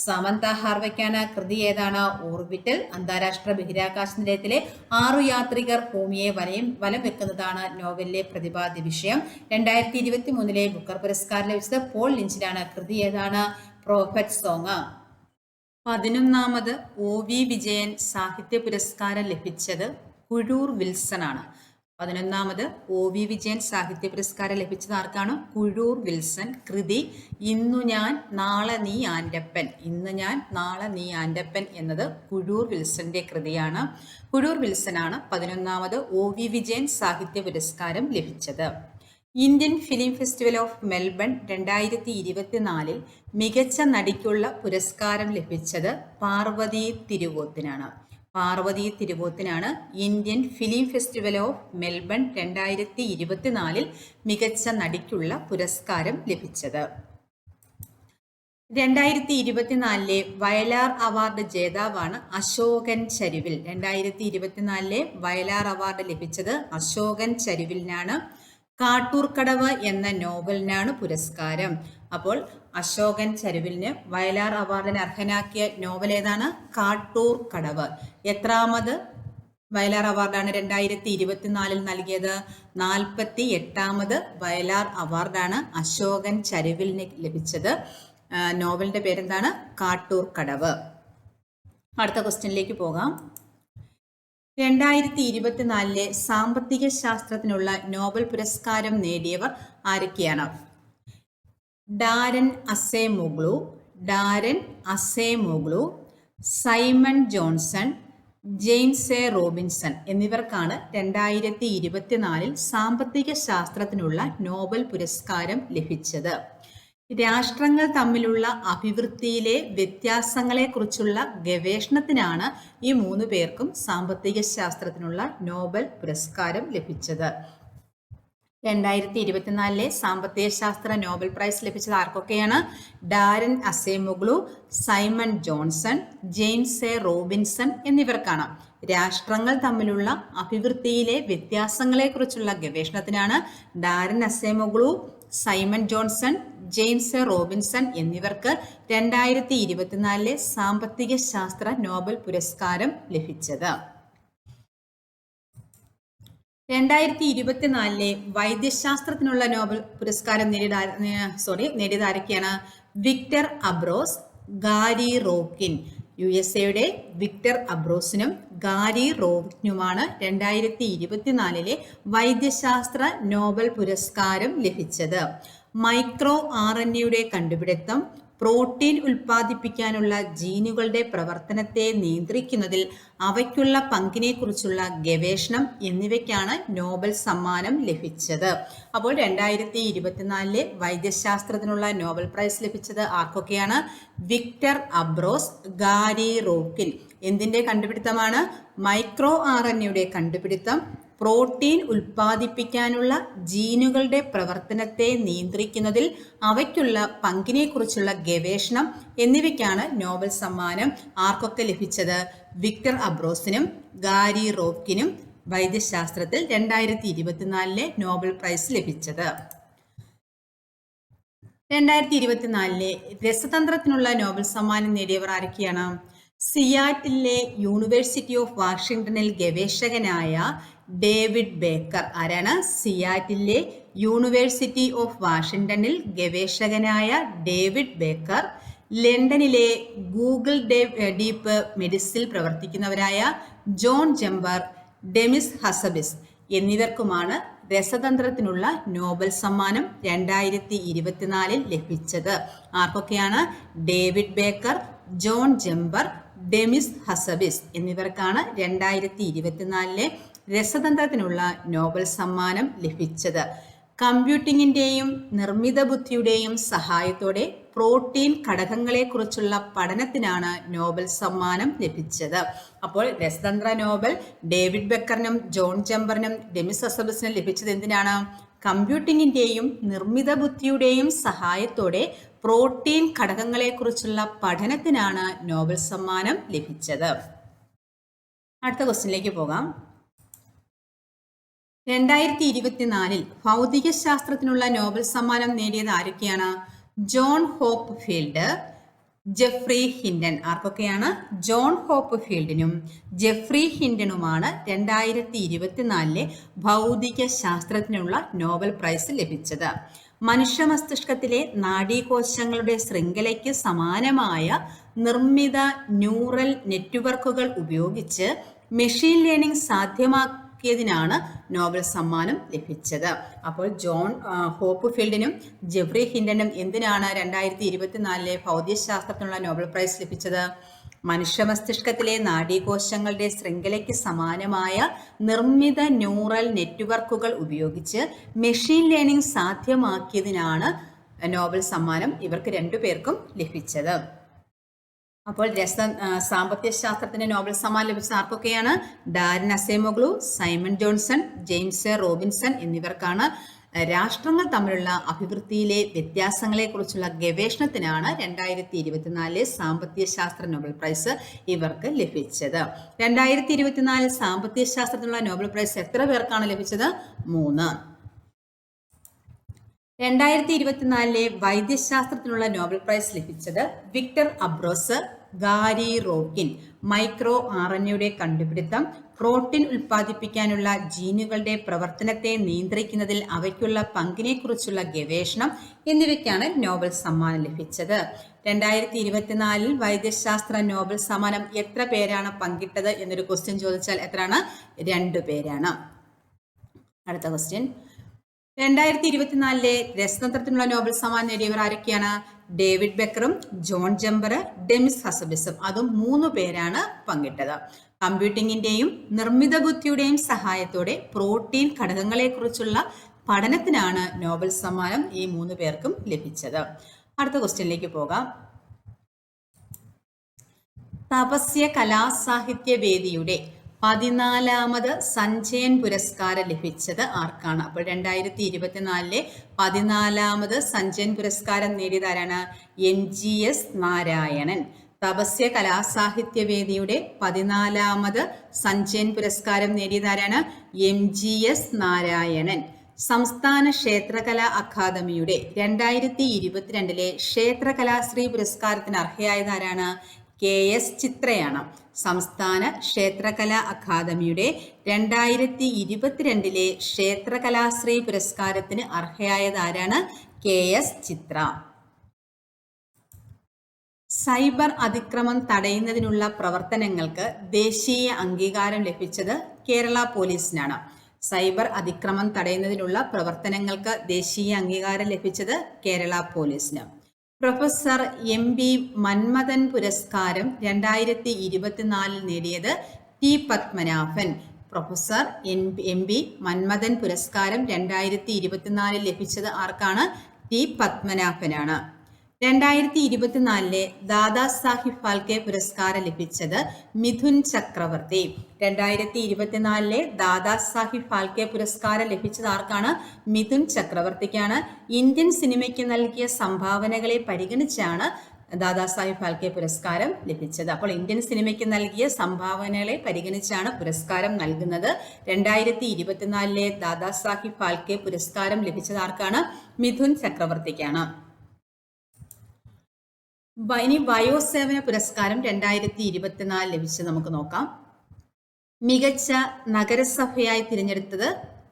സമന്ത ഹാർവെക്കാണ്. കൃതി ഏതാണ്? ഓർബിറ്റൽ. അന്താരാഷ്ട്ര ബഹിരാകാശ നിലയത്തിലെ 6 യാത്രികർ ഭൂമിയെ വലം വെക്കുന്നതാണ് നോവലിലെ പ്രതിപാദ്യ വിഷയം. 2023 ബുക്കർ പുരസ്കാരം ലഭിച്ചത് പോൾ ലിഞ്ചിനാണ്. കൃതി ഏതാണ്? Prophet song. 11ാമത് OV വിജയൻ സാഹിത്യ പുരസ്കാരം ലഭിച്ചത് കുഴൂർ വിൽസൺ ആണ്. 11ാമത് OV വിജയൻ സാഹിത്യ പുരസ്കാരം ലഭിച്ചത് ആർക്കാണ്? കുഴൂർ വിൽസൺ. കൃതി ഇന്നു ഞാൻ നാളെ നീ ആൻ്റപ്പൻ. എന്നത് കുഴൂർ വിൽസന്റെ കൃതിയാണ്. കുഴൂർ വിൽസനാണ് 11ാമത് OV വിജയൻ സാഹിത്യ പുരസ്കാരം ലഭിച്ചത്. Indian film festival of Melbourne 2024 മികച്ച നടിക്കുള്ള പുരസ്കാരം ലഭിച്ചത് പാർവതി തിരുവോത്തിനാണ്. Indian film festival of Melbourne 2024 മികച്ച നടിക്കുള്ള പുരസ്കാരം ലഭിച്ചത്. 2024 വയലാർ അവാർഡ് ജേതാവാണ് അശോകൻ ചരുവിൽ. 2024 വയലാർ അവാർഡ് ലഭിച്ചത് അശോകൻ ചരുവിലിനാണ്. കാട്ടൂർക്കടവ് എന്ന നോവലിനാണ് പുരസ്കാരം. അപ്പോൾ അശോകൻ ചരുവിലിന് വയലാർ അവാർഡിന് അർഹനാക്കിയ നോവൽ ഏതാണ്? കാട്ടൂർ കടവ്. എത്രാമത് വയലാർ അവാർഡാണ് 2024 നൽകിയത്? 48ാമത് വയലാർ അവാർഡാണ് അശോകൻ ചരുവിലിന് ലഭിച്ചത്. നോവലിന്റെ പേരെന്താണ്? കാട്ടൂർ കടവ്. അടുത്ത ക്വസ്റ്റ്യനിലേക്ക് പോകാം. 2024 സാമ്പത്തിക ശാസ്ത്രത്തിനുള്ള നോബൽ പുരസ്കാരം നേടിയവർ ആരൊക്കെയാണ്? Daron Acemoglu, Simon Johnson, James A Robinson എന്നിവർക്കാണ് 2024 സാമ്പത്തിക ശാസ്ത്രത്തിനുള്ള നോബൽ പുരസ്കാരം ലഭിച്ചത്. രാഷ്ട്രങ്ങൾ തമ്മിലുള്ള അഭിവൃദ്ധിയിലെ വ്യത്യാസങ്ങളെക്കുറിച്ചുള്ള ഗവേഷണത്തിനാണ് ഈ 3 പേർക്കും സാമ്പത്തിക ശാസ്ത്രത്തിനുള്ള നോബൽ പുരസ്കാരം ലഭിച്ചത്. 2024 സാമ്പത്തിക ശാസ്ത്ര നോബൽ പ്രൈസ് ലഭിച്ചത് ആർക്കൊക്കെയാണ്? Daron Acemoglu, Simon Johnson, James A Robinson എന്നിവർക്കാണ്. രാഷ്ട്രങ്ങൾ തമ്മിലുള്ള അഭിവൃദ്ധിയിലെ വ്യത്യാസങ്ങളെക്കുറിച്ചുള്ള ഗവേഷണത്തിനാണ് Daron Acemoglu, Simon Johnson, James A Robinson എന്നിവർക്ക് 2024 സാമ്പത്തിക ശാസ്ത്ര നോബൽ പുരസ്കാരം ലഭിച്ചത്. 2024 വൈദ്യശാസ്ത്രത്തിനുള്ള നോബൽ പുരസ്കാരം നേടിയത് ആരൊക്കെയാണ്? Victor Ambros, Gary Ruvkun. USA Victor അബ്രോസിനും ഗാരി റോക്കിനുമാണ് 2024 വൈദ്യശാസ്ത്ര നോബൽ പുരസ്കാരം ലഭിച്ചത്. മൈക്രോ RNA കണ്ടുപിടുത്തം, പ്രോട്ടീൻ ഉൽപ്പാദിപ്പിക്കാനുള്ള ജീനുകളുടെ പ്രവർത്തനത്തെ നിയന്ത്രിക്കുന്നതിൽ അവയ്ക്കുള്ള പങ്കിനെക്കുറിച്ചുള്ള ഗവേഷണം എന്നിവയ്ക്കാണ് നോബൽ സമ്മാനം ലഭിച്ചത്. അപ്പോൾ 2024 വൈദ്യശാസ്ത്രത്തിനുള്ള നോബൽ പ്രൈസ് ലഭിച്ചത് ആർക്കൊക്കെയാണ്? Victor Ambros, Gary Ruvkun. എന്തിൻ്റെ കണ്ടുപിടുത്തമാണ്? മൈക്രോ RNA കണ്ടുപിടുത്തം, പ്രോട്ടീൻ ഉൽപ്പാദിപ്പിക്കാനുള്ള ജീനുകളുടെ പ്രവർത്തനത്തെ നിയന്ത്രിക്കുന്നതിൽ അവയ്ക്കുള്ള പങ്കിനെക്കുറിച്ചുള്ള ഗവേഷണം എന്നിവയ്ക്കാണ് നോബൽ സമ്മാനം ആർക്കൊക്കെ ലഭിച്ചത്? വിക്ടർ അബ്രോസിനും ഗാരി റോക്കിനും വൈദ്യശാസ്ത്രത്തിൽ 2024 നോബൽ പ്രൈസ് ലഭിച്ചത്. 2024 രസതന്ത്രത്തിനുള്ള നോബൽ സമ്മാനം നേടിയവർ ആരൊക്കെയാണ്? സിയാറ്റിലെ യൂണിവേഴ്സിറ്റി ഓഫ് വാഷിംഗ്ടണിൽ ഗവേഷകനായ ഡേവിഡ് ബേക്കർ. ആരാണ്? സിയാറ്റിലെ യൂണിവേഴ്സിറ്റി ഓഫ് വാഷിംഗ്ടണിൽ ഗവേഷകനായ ഡേവിഡ് ബേക്കർ. ലണ്ടനിലെ ഗൂഗിൾ ഡീപ്പ് മെഡിസിൽ പ്രവർത്തിക്കുന്നവരായ ജോൺ ജമ്പർ, ഡെമിസ് ഹസബിസ് എന്നിവർക്കുമാണ് രസതന്ത്രത്തിനുള്ള നോബൽ സമ്മാനം 2024 ലഭിച്ചത്. ആർക്കൊക്കെയാണ്? David Baker, John Jumper, Demis Hassabis എന്നിവർക്കാണ് 2024 രസതന്ത്രത്തിനുള്ള നോബൽ സമ്മാനം ലഭിച്ചത്. കമ്പ്യൂട്ടിങ്ങിൻ്റെയും നിർമ്മിത ബുദ്ധിയുടെയും സഹായത്തോടെ പ്രോട്ടീൻ ഘടകങ്ങളെക്കുറിച്ചുള്ള പഠനത്തിനാണ് നോബൽ സമ്മാനം ലഭിച്ചത്. അപ്പോൾ രസതന്ത്ര നോബൽ ഡേവിഡ് ബെക്കറിനും ജോൺ ജമ്പറിനും ഡെമിസ് ഹസബിസിനും ലഭിച്ചത് എന്തിനാണ്? കമ്പ്യൂട്ടിങ്ങിൻ്റെയും നിർമ്മിത ബുദ്ധിയുടെയും സഹായത്തോടെ പ്രോട്ടീൻ ഘടകങ്ങളെക്കുറിച്ചുള്ള പഠനത്തിനാണ് നോബൽ സമ്മാനം ലഭിച്ചത്. അടുത്ത ക്വസ്റ്റ്യനിലേക്ക് പോകാം. 2024 ഭൗതിക ശാസ്ത്രത്തിനുള്ള നോബൽ സമ്മാനം നേടിയത് ആരൊക്കെയാണ്? John Hopfield, Geoffrey Hinton. ആർക്കൊക്കെയാണ്? ജോൺ ഹോപ്പ് ഫീൽഡിനും ജെഫ്രി ഹിൻഡനുമാണ് 2024 ഭൗതിക ശാസ്ത്രത്തിനുള്ള നോബൽ പ്രൈസ് ലഭിച്ചത്. മനുഷ്യ മസ്തിഷ്കത്തിലെ നാഡീകോശങ്ങളുടെ ശൃംഖലയ്ക്ക് സമാനമായ നിർമ്മിത ന്യൂറൽ നെറ്റ്വർക്കുകൾ ഉപയോഗിച്ച് മെഷീൻ ലേണിംഗ് സാധ്യമാക്കിയതിനാണ് നോബൽ സമ്മാനം ലഭിച്ചത്. അപ്പോൾ ജോൺ ഹോപ്പ് ഫീൽഡിനും ജെഫ്രി ഹിൻഡനും എന്തിനാണ് 2024 ഭൗതികശാസ്ത്രത്തിനുള്ള നോബൽ പ്രൈസ് ലഭിച്ചത്? മനുഷ്യ മസ്തിഷ്കത്തിലെ നാഡീകോശങ്ങളുടെ ശൃംഖലയ്ക്ക് സമാനമായ നിർമ്മിത ന്യൂറൽ നെറ്റ്വർക്കുകൾ ഉപയോഗിച്ച് മെഷീൻ ലേണിംഗ് സാധ്യമാക്കിയതിനാണ് നോബൽ സമ്മാനം ഇവർക്ക് 2 പേർക്കും ലഭിച്ചത്. അപ്പോൾ സാമ്പത്തിക ശാസ്ത്രത്തിന്റെ നോബൽ സമ്മാനം ലഭിച്ച ആർക്കൊക്കെയാണ്? Daron Acemoglu, Simon Johnson, James A Robinson എന്നിവർക്കാണ്. രാഷ്ട്രങ്ങൾ തമ്മിലുള്ള അഭിവൃദ്ധിയിലെ വ്യത്യാസങ്ങളെക്കുറിച്ചുള്ള ഗവേഷണത്തിനാണ് 2024 സാമ്പത്തിക ശാസ്ത്ര നോബൽ പ്രൈസ് ഇവർക്ക് ലഭിച്ചത്. 2024 സാമ്പത്തിക ശാസ്ത്രത്തിനുള്ള നോബൽ പ്രൈസ് എത്ര പേർക്കാണ് ലഭിച്ചത്? 3. 2024 വൈദ്യശാസ്ത്രത്തിനുള്ള നോബൽ പ്രൈസ് ലഭിച്ചത് Victor Ambros, Gary rockin'. Micro RNAയുടെ കണ്ടുപിടുത്തം, പ്രോട്ടീൻ ഉൽപ്പാദിപ്പിക്കാനുള്ള ജീനുകളുടെ പ്രവർത്തനത്തെ നിയന്ത്രിക്കുന്നതിൽ അവയ്ക്കുള്ള പങ്കിനെക്കുറിച്ചുള്ള ഗവേഷണം എന്നിവയ്ക്കാണ് നോബൽ സമ്മാനം ലഭിച്ചത്. 2024 വൈദ്യശാസ്ത്ര നോബൽ സമ്മാനം എത്ര പേരാണ് പങ്കിട്ടത് എന്നൊരു ക്വസ്റ്റ്യൻ ചോദിച്ചാൽ എത്രയാണ്? 2 പേരാണ്. അടുത്ത ക്വസ്റ്റ്യൻ, 2024 രസതന്ത്രത്തിനുള്ള നോബൽ സമ്മാനം നേടിയവർ ആരൊക്കെയാണ്? ഡേവിഡ് ബെക്കറും ജോൺ ജമ്പർ, ഡെമിസ് ഹസബിസും. അതും 3 പേരാണ് പങ്കിട്ടത്. കമ്പ്യൂട്ടിങ്ങിന്റെയും നിർമ്മിത ബുദ്ധിയുടെയും സഹായത്തോടെ പ്രോട്ടീൻ ഘടകങ്ങളെക്കുറിച്ചുള്ള പഠനത്തിനാണ് നോബൽ സമ്മാനം ഈ 3 പേർക്കും ലഭിച്ചത്. അടുത്ത ക്വസ്റ്റ്യനിലേക്ക് പോകാം. തപസ്യ കലാസാഹിത്യ വേദിയുടെ 14ാമത് സഞ്ജയൻ പുരസ്കാരം ലഭിച്ചത് ആർക്കാണ്? അപ്പോൾ 2024 14ാമത് സഞ്ജയൻ പുരസ്കാരം നേടിയതാരാണ്? NGS നാരായണൻ. തപസ്യ കലാസാഹിത്യ വേദിയുടെ 14ാമത് സഞ്ജയൻ പുരസ്കാരം നേടിയതാരാണ്? MGS നാരായണൻ. സംസ്ഥാന ക്ഷേത്രകലാ അക്കാദമിയുടെ 2022 ക്ഷേത്രകലാശ്രീ പുരസ്കാരത്തിന് അർഹയായതാരാണ്? KS ചിത്രയാണ്. സംസ്ഥാന ക്ഷേത്രകലാ അക്കാദമിയുടെ 2022 ക്ഷേത്രകലാശ്രീ പുരസ്കാരത്തിന് അർഹയായതാരാണ്? KS ചിത്ര. സൈബർ അതിക്രമം തടയുന്നതിനുള്ള പ്രവർത്തനങ്ങൾക്ക് ദേശീയ അംഗീകാരം ലഭിച്ചത് കേരള പോലീസിനാണ്. സൈബർ അതിക്രമം തടയുന്നതിനുള്ള പ്രവർത്തനങ്ങൾക്ക് ദേശീയ അംഗീകാരം ലഭിച്ചത് കേരള പോലീസിന്. പ്രൊഫസർ MB മന്മഥൻ പുരസ്കാരം 2024 നേടിയത് T Padmanabhan. Professor MB Manmadhan പുരസ്കാരം 2024 ലഭിച്ചത് ആർക്കാണ്? T പത്മനാഭനാണ്. 2024 ദാദാ സാഹിബ് ഫാൽക്കെ പുരസ്കാരം ലഭിച്ചത് മിഥുൻ ചക്രവർത്തി. 2024 ദാദാ സാഹിബ് ഫാൽക്കെ പുരസ്കാരം ലഭിച്ചത് ആർക്കാണ്? മിഥുൻ ചക്രവർത്തിക്കാണ്. ഇന്ത്യൻ സിനിമയ്ക്ക് നൽകിയ സംഭാവനകളെ പരിഗണിച്ചാണ് ദാദാ സാഹിബ് ഫാൽക്കെ പുരസ്കാരം ലഭിച്ചത്. അപ്പോൾ ഇന്ത്യൻ സിനിമയ്ക്ക് നൽകിയ സംഭാവനകളെ പരിഗണിച്ചാണ് പുരസ്കാരം നൽകുന്നത്. 2024 ദാദാ സാഹിബ് ഫാൽക്കെ പുരസ്കാരം ലഭിച്ചത് ആർക്കാണ്? മിഥുൻ ചക്രവർത്തിക്കാണ്. ഇനി വയോസേവന പുരസ്കാരം 2024 ലഭിച്ചത് നമുക്ക് നോക്കാം. മികച്ച നഗരസഭയായി തിരഞ്ഞെടുത്തത്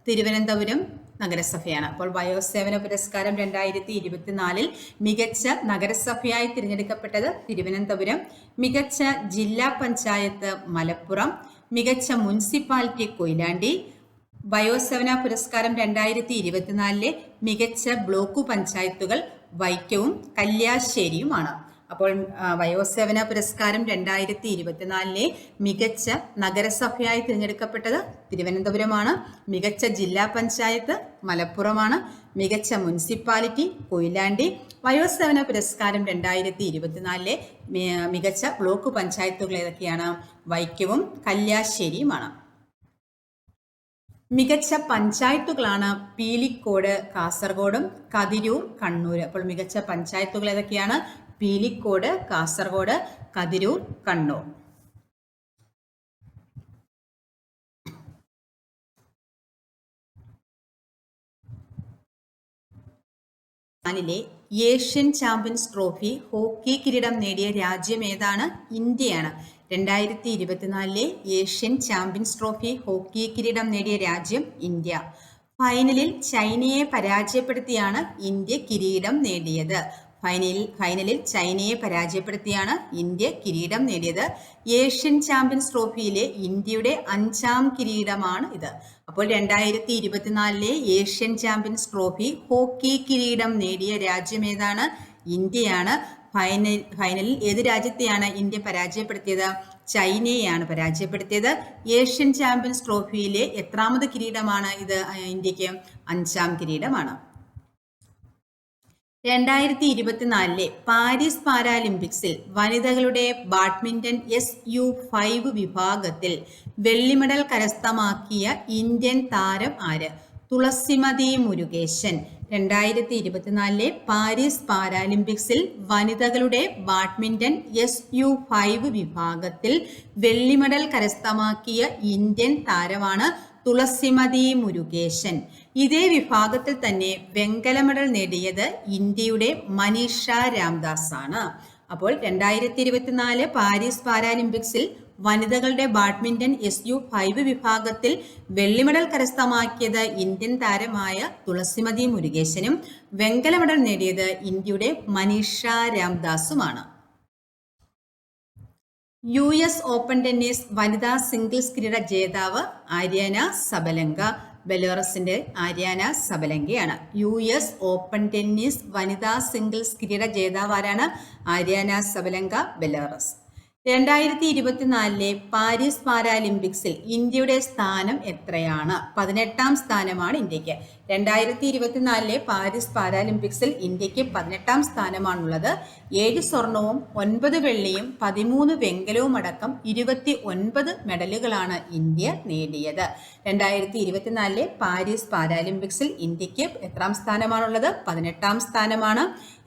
തിരുവനന്തപുരം നഗരസഭയാണ്. അപ്പോൾ വയോസേവന പുരസ്കാരം 2024 മികച്ച നഗരസഭയായി തിരഞ്ഞെടുക്കപ്പെട്ടത് തിരുവനന്തപുരം. മികച്ച ജില്ലാ പഞ്ചായത്ത് മലപ്പുറം. മികച്ച മുനിസിപ്പാലിറ്റി കൊയിലാണ്ടി. വയോസേവന പുരസ്കാരം 2024 മികച്ച ബ്ലോക്ക് പഞ്ചായത്തുകൾ വൈക്കവും കല്യാശ്ശേരിയുമാണ്. അപ്പോൾ വയോസേവന പുരസ്കാരം 2024 മികച്ച നഗരസഭയായി തിരഞ്ഞെടുക്കപ്പെട്ടത് തിരുവനന്തപുരമാണ്. മികച്ച ജില്ലാ പഞ്ചായത്ത് മലപ്പുറമാണ്. മികച്ച മുനിസിപ്പാലിറ്റി കൊയിലാണ്ടി. വയോസേവന പുരസ്കാരം 2024 മികച്ച ബ്ലോക്ക് പഞ്ചായത്തുകൾ ഏതൊക്കെയാണ്? വൈക്കവും കല്യാശ്ശേരിയുമാണ്. മികച്ച പഞ്ചായത്തുകളാണ് പീലിക്കോട് കാസർഗോഡും കതിരൂർ കണ്ണൂർ. അപ്പോൾ മികച്ച പഞ്ചായത്തുകൾ ഏതൊക്കെയാണ്? Peelikode, Kasaragod, Kathirur, Kannur. Asian champions trophy hockey കിരീടം നേടിയ രാജ്യം ഏതാണ്? ഇന്ത്യയാണ്. 2024 ഏഷ്യൻ ചാമ്പ്യൻസ് ട്രോഫി ഹോക്കി കിരീടം നേടിയ രാജ്യം ഇന്ത്യ. ഫൈനലിൽ ചൈനയെ പരാജയപ്പെടുത്തിയാണ് ഇന്ത്യ കിരീടം നേടിയത്. ഫൈനലിൽ ചൈനയെ പരാജയപ്പെടുത്തിയാണ് ഇന്ത്യ കിരീടം നേടിയത്. ഏഷ്യൻ ചാമ്പ്യൻസ് ട്രോഫിയിലെ ഇന്ത്യയുടെ 5ാം കിരീടമാണ് ഇത്. അപ്പോൾ 2024 ഏഷ്യൻ ചാമ്പ്യൻസ് ട്രോഫി ഹോക്കി കിരീടം നേടിയ രാജ്യം ഏതാണ്? ഇന്ത്യയാണ്. ഫൈനലിൽ ഏത് രാജ്യത്തെയാണ് ഇന്ത്യ പരാജയപ്പെടുത്തിയത്? ചൈനയെയാണ് പരാജയപ്പെടുത്തിയത്. ഏഷ്യൻ ചാമ്പ്യൻസ് ട്രോഫിയിലെ എത്രാമത് കിരീടമാണ് ഇത്? ഇന്ത്യക്ക് 5ാം കിരീടമാണ്. 2024 പാരീസ് പാരാലിമ്പിക്സിൽ വനിതകളുടെ ബാഡ്മിന്റൺ SU5 വിഭാഗത്തിൽ വെള്ളി മെഡൽ കരസ്ഥമാക്കിയ ഇന്ത്യൻ താരം ആര്? തുളസിമതി മുരുകേശൻ. 2024 പാരീസ് പാരാലിമ്പിക്സിൽ വനിതകളുടെ ബാഡ്മിന്റൺ SU5 വിഭാഗത്തിൽ വെള്ളി മെഡൽ കരസ്ഥമാക്കിയ ഇന്ത്യൻ താരമാണ് തുളസിമതി മുരുകേശൻ. ഇതേ വിഭാഗത്തിൽ തന്നെ വെങ്കല മെഡൽ നേടിയത് ഇന്ത്യയുടെ മനീഷ രാംദാസ് ആണ്. അപ്പോൾ 2024 പാരീസ് പാരാലിമ്പിക്സിൽ വനിതകളുടെ ബാഡ്മിന്റൺ SU5 വിഭാഗത്തിൽ വെള്ളി മെഡൽ കരസ്ഥമാക്കിയത് ഇന്ത്യൻ താരമായ തുളസിമതി മുരുകേശനും വെങ്കല മെഡൽ നേടിയത് ഇന്ത്യയുടെ മനീഷ രാംദാസുമാണ്. US ഓപ്പൺ ടെന്നീസ് വനിതാ സിംഗിൾസ് കിരീട ജേതാവ് ആര്യാന സബലങ്ക. ബെലോറസിന്റെ ആര്യാന സബലങ്കയാണ്. US ഓപ്പൺ ടെന്നീസ് വനിതാ സിംഗിൾസ് കിരീട ജേതാവ് ആരാണ്? Aryna Sabalenka, Belarus. 2024 പാരീസ് പാരാലിമ്പിക്സിൽ ഇന്ത്യയുടെ സ്ഥാനം എത്രയാണ്? 18ാം സ്ഥാനമാണ് ഇന്ത്യക്ക്. 2024 പാരീസ് പാരാലിമ്പിക്സിൽ ഇന്ത്യക്ക് 18ാം സ്ഥാനമാണുള്ളത്. 7 സ്വർണവും 9 വെള്ളിയും 13 വെങ്കലവും അടക്കം 29 മെഡലുകളാണ് ഇന്ത്യ നേടിയത്. 2024 പാരീസ് പാരാലിമ്പിക്സിൽ ഇന്ത്യക്ക് എത്രാം സ്ഥാനമാണുള്ളത്? 18ാം സ്ഥാനമാണ്.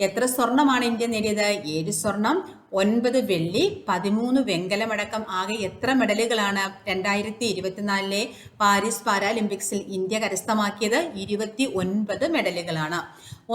എത്ര സ്വർണമാണ് ഇന്ത്യ നേടിയത്? 7 സ്വർണം, 9 വെള്ളി, 13 വെങ്കലമടക്കം ആകെ എത്ര മെഡലുകളാണ് 2024 പാരീസ് പാരാലിമ്പിക്സിൽ ഇന്ത്യ കരസ്ഥമാക്കിയത്? 29 മെഡലുകളാണ്.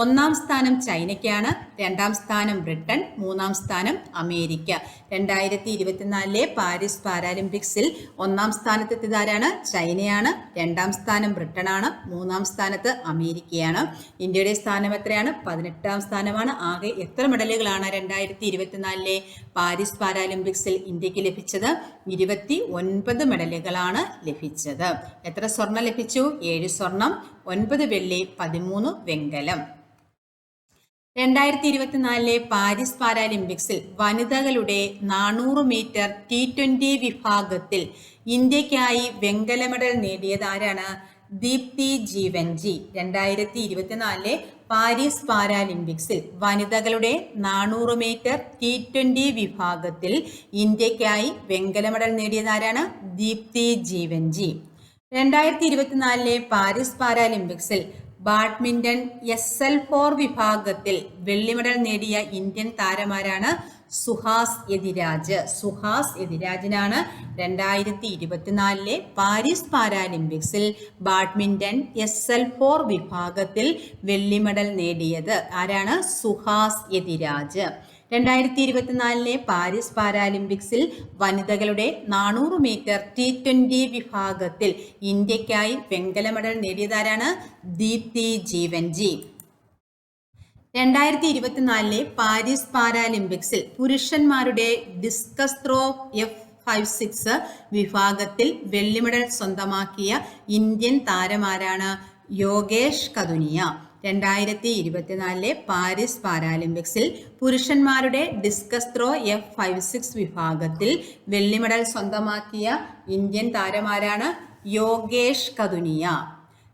1ാം സ്ഥാനം ചൈനയ്ക്കാണ്, 2ാം സ്ഥാനം ബ്രിട്ടൻ, 3ാം സ്ഥാനം അമേരിക്ക. 2024 പാരീസ് പാരാലിമ്പിക്സിൽ 1ാം സ്ഥാനത്തെത്തിയതാരാണ്? ചൈനയാണ്. 2ാം സ്ഥാനം ബ്രിട്ടനാണ്. 3ാം സ്ഥാനത്ത് അമേരിക്കയാണ്. ഇന്ത്യയുടെ സ്ഥാനം എത്രയാണ്? 18ാം സ്ഥാനമാണ്. ആകെ എത്ര മെഡലുകളാണ് 2024 പാരീസ് പാരാലിമ്പിക്സിൽ ഇന്ത്യക്ക് ലഭിച്ചത്? 29 മെഡലുകളാണ് ലഭിച്ചത്. എത്ര സ്വർണം ലഭിച്ചു? 7 സ്വർണം, 9 വെള്ളി, 13 വെങ്കലം. 2024 പാരീസ് പാരാലിമ്പിക്സിൽ വനിതകളുടെ 400 മീറ്റർ T20 വിഭാഗത്തിൽ ഇന്ത്യക്കായി വെങ്കല മെഡൽ നേടിയത് ആരാണ്? ദീപ്തി ജീവൻജി. 2024 പാരീസ് പാരാലിമ്പിക്സിൽ വനിതകളുടെ 400 മീറ്റർ T20 വിഭാഗത്തിൽ ഇന്ത്യക്കായി വെങ്കല മെഡൽ നേടിയത് ആരാണ്? ദീപ്തി ജീവൻജി. 2024 പാരീസ് പാരാലിമ്പിക്സിൽ ബാഡ്മിന്റൺ SL4 വിഭാഗത്തിൽ വെള്ളി മെഡൽ നേടിയ ഇന്ത്യൻ താരമാരാണ്? സുഹാസ് യതിരാജ്. സുഹാസ് യതിരാജിനാണ് 2024 പാരീസ് പാരാലിമ്പിക്സിൽ ബാഡ്മിന്റൺ SL4 വിഭാഗത്തിൽ വെള്ളി മെഡൽ നേടിയത്. ആരാണ്? സുഹാസ് യതിരാജ്. 2024 പാരീസ് പാരാലിമ്പിക്സിൽ വനിതകളുടെ 400 മീറ്റർ T20 വിഭാഗത്തിൽ ഇന്ത്യക്കായി വെങ്കല മെഡൽ നേടിയതാരാണ്? ദീപ്തി ജീവൻജി. 2024 പാരീസ് പാരാലിമ്പിക്സിൽ പുരുഷന്മാരുടെ ഡിസ്കസ് ത്രോ F56 വിഭാഗത്തിൽ വെള്ളി മെഡൽ സ്വന്തമാക്കിയ ഇന്ത്യൻ താരമാരാണ്? യോഗേഷ് കതുനിയ. 2024 പാരീസ് പാരാലിമ്പിക്സിൽ പുരുഷന്മാരുടെ ഡിസ്കസ് ത്രോ F56 വിഭാഗത്തിൽ വെള്ളി മെഡൽ സ്വന്തമാക്കിയ ഇന്ത്യൻ താരമാരാണ്? യോഗേഷ് കതുനിയ.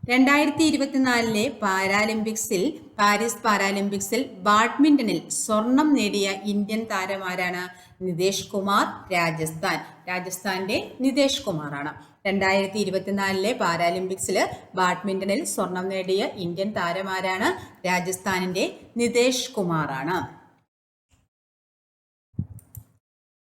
2024 പാരീസ് പാരാലിമ്പിക്സിൽ ബാഡ്മിന്റണിൽ സ്വർണം നേടിയ ഇന്ത്യൻ താരമാരാണ്? നിതേഷ് കുമാർ, രാജസ്ഥാന്റെ നിതേഷ് കുമാറാണ്. 2024 പാരാലിമ്പിക്സിൽ ബാഡ്മിന്റണിൽ സ്വർണം നേടിയ ഇന്ത്യൻ താരമാരാണ്? രാജസ്ഥാനിന്റെ നിതേഷ് കുമാറാണ്.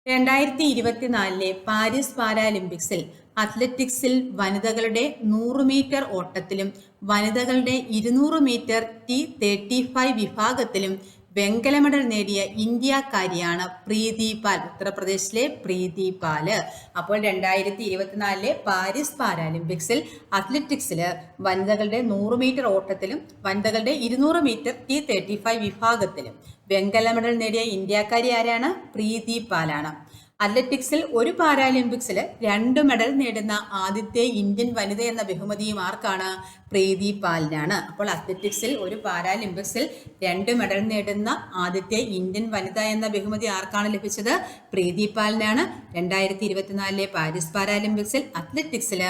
2024 പാരീസ് പാരാലിമ്പിക്സിൽ അത്ലറ്റിക്സിൽ വനിതകളുടെ 100 മീറ്റർ ഓട്ടത്തിലും വനിതകളുടെ 200 മീറ്റർ T35 വിഭാഗത്തിലും വെങ്കല മെഡൽ നേടിയ ഇന്ത്യക്കാരിയാണ് പ്രീതി പാൽ. ഉത്തർപ്രദേശിലെ പ്രീതി പാല്. അപ്പോൾ 2024 പാരീസ് പാരാലിമ്പിക്സിൽ അത്ലറ്റിക്സിൽ വനിതകളുടെ 100 മീറ്റർ ഓട്ടത്തിലും വനിതകളുടെ 200 മീറ്റർ T35 വിഭാഗത്തിലും വെങ്കല മെഡൽ നേടിയ ഇന്ത്യക്കാരി ആരാണ്? പ്രീതി പാലാണ്. അത്ലറ്റിക്സിൽ ഒരു പാരാലിമ്പിക്സിൽ 2 മെഡൽ നേടുന്ന ആദ്യത്തെ ഇന്ത്യൻ വനിത എന്ന ബഹുമതിയും ആർക്കാണ്? പ്രീതി പാലിനാണ്. അപ്പോൾ അത്ലറ്റിക്സിൽ ഒരു പാരാലിമ്പിക്സിൽ 2 മെഡൽ നേടുന്ന ആദ്യത്തെ ഇന്ത്യൻ വനിത എന്ന ബഹുമതി ആർക്കാണ് ലഭിച്ചത്? പ്രീതി പാലിനാണ്. 2024 പാരീസ് പാരാലിമ്പിക്സിൽ അത്ലറ്റിക്സിൽ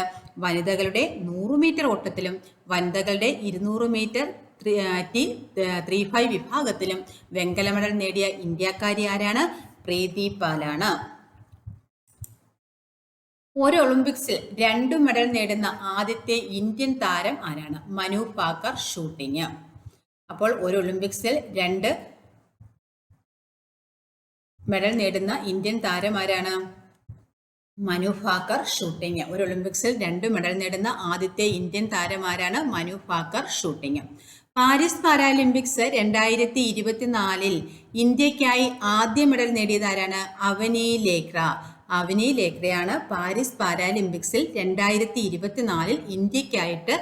വനിതകളുടെ 100 മീറ്റർ ഓട്ടത്തിലും വനിതകളുടെ 200 മീറ്റർ T35 വിഭാഗത്തിലും വെങ്കല മെഡൽ നേടിയ ഇന്ത്യക്കാരി ആരാണ്? പ്രീതി പാലാണ്. ഒരു ഒളിമ്പിക്സിൽ 2 മെഡൽ നേടുന്ന ആദ്യത്തെ ഇന്ത്യൻ താരം ആരാണ്? മനു പാക്കർ, ഷൂട്ടിംഗ്. അപ്പോൾ ഒരു ഒളിമ്പിക്സിൽ 2 മെഡൽ നേടുന്ന ഇന്ത്യൻ താരം ആരാണ്? മനു ഭാക്കർ ഷൂട്ടിംഗ്. ഒരു ഒളിമ്പിക്സിൽ 2 മെഡൽ നേടുന്ന ആദ്യത്തെ ഇന്ത്യൻ താരമാരാണ് Manu Bhaker shooting. Paris Paralympics 2024 ഇന്ത്യക്കായി ആദ്യ മെഡൽ നേടിയതാരാണ്? അവനി ലേഖ്ര. അവനി ലേഖ്രയാണ് പാരീസ് പാരാലിമ്പിക്സിൽ 2024 ഇന്ത്യക്കായിട്ട്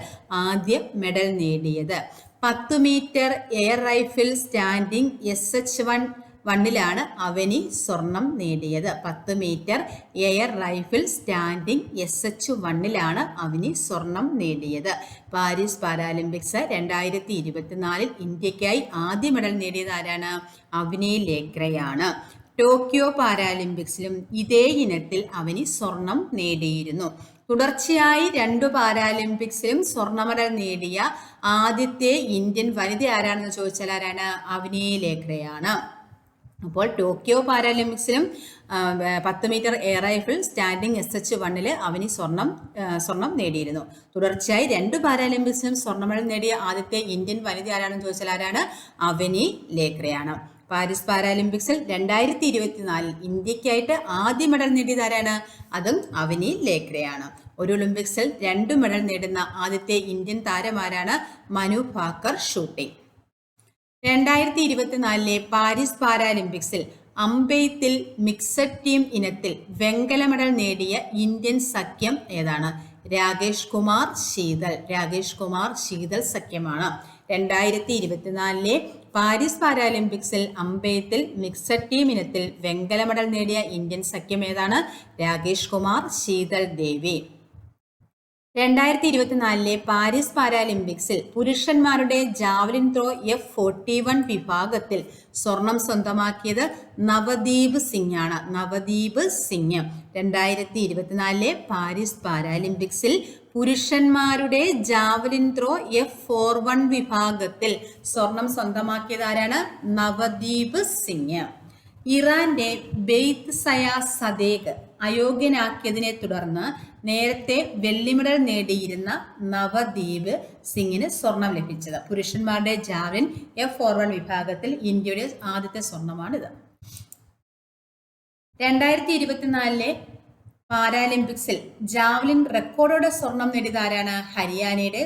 ആദ്യ മെഡൽ നേടിയത്. 10 metre air rifle standing SH1 Avani സ്വർണം നേടിയത്. 10 metre air rifle standing SH1 Avani സ്വർണം നേടിയത്. പാരീസ് പാരാലിമ്പിക്സ് 2024 ഇന്ത്യക്കായി ആദ്യ മെഡൽ നേടിയത് ആരാണ്? അവനി ലേഖ്രയാണ്. ടോക്കിയോ പാരാലിമ്പിക്സിലും ഇതേ ഇനത്തിൽ അവനി സ്വർണം നേടിയിരുന്നു. തുടർച്ചയായി 2 പാരാലിമ്പിക്സിലും സ്വർണ്ണ മെഡൽ നേടിയ ആദ്യത്തെ ഇന്ത്യൻ വനിത ആരാണെന്ന് ചോദിച്ചാൽ ആരാണ്? അവനി ലേഖ്രയാണ്. അപ്പോൾ ടോക്കിയോ പാരാലിമ്പിക്സിലും 10 metre air rifle standing SH1 Avani സ്വർണം നേടിയിരുന്നു. തുടർച്ചയായി 2 പാരാലിമ്പിക്സിലും സ്വർണ്ണ മെഡൽ നേടിയ ആദ്യത്തെ ഇന്ത്യൻ വനിത ആരാണെന്ന് ചോദിച്ചാൽ ആരാണ്? അവനി ലേഖ്രയാണ്. പാരീസ് പാരാലിമ്പിക്സിൽ 2024 ഇന്ത്യക്കായിട്ട് ആദ്യ മെഡൽ നേടിയത് ആരാണ്? അതും അവനി ലേഖ്രയാണ്. ഒരു ഒളിമ്പിക്സിൽ 2 മെഡൽ നേടുന്ന ആദ്യത്തെ ഇന്ത്യൻ താരമാരാണ്? മനു ഭാക്കർ ഷൂട്ടിംഗ്. 2024 പാരീസ് പാരാലിമ്പിക്സിൽ അമ്പെയ്ത്തിൽ മിക്സഡ് ടീം ഇനത്തിൽ വെങ്കല മെഡൽ നേടിയ ഇന്ത്യൻ സഖ്യം ഏതാണ്? രാകേഷ് കുമാർ ശീതൽ സഖ്യമാണ്. 2024 പാരീസ് പാരാലിമ്പിക്സിൽ അമ്പെയ്ത്തിൽ മിക്സഡ് ടീം ഇനത്തിൽ വെങ്കല മെഡൽ നേടിയ ഇന്ത്യൻ സഖ്യം ഏതാണ്? രാകേഷ് കുമാർ ശീതൽ ദേവി. 2024 പാരീസ് പാരാലിമ്പിക്സിൽ പുരുഷന്മാരുടെ ജാവലിൻ ത്രോ F41 വിഭാഗത്തിൽ സ്വർണം സ്വന്തമാക്കിയത് നവദീപ് സിംഗ് ആണ്. 2024 പാരീസ് പാരാലിമ്പിക്സിൽ പുരുഷന്മാരുടെ ജാവലിൻ ത്രോ F41 വിഭാഗത്തിൽ സ്വർണം സ്വന്തമാക്കിയത് ആരാണ്? നവദീപ് സിംഗ്. ഇറാന്റെ ബെയ്ത്ത് സയാ സദേഖ് അയോഗ്യനാക്കിയതിനെ തുടർന്ന് നേരത്തെ വെള്ളി മെഡൽ നേടിയിരുന്ന നവദീപ് സിംഗിന് സ്വർണം ലഭിച്ചത്. പുരുഷന്മാരുടെ ജാവലിൻ F41 വിഭാഗത്തിൽ ഇന്ത്യയുടെ ആദ്യത്തെ സ്വർണമാണിത്. 2024 പാരാലിമ്പിക്സിൽ ജാവലിൻ റെക്കോർഡോടെ സ്വർണം നേടിയത് ആരാണ്? ഹരിയാനയുടെ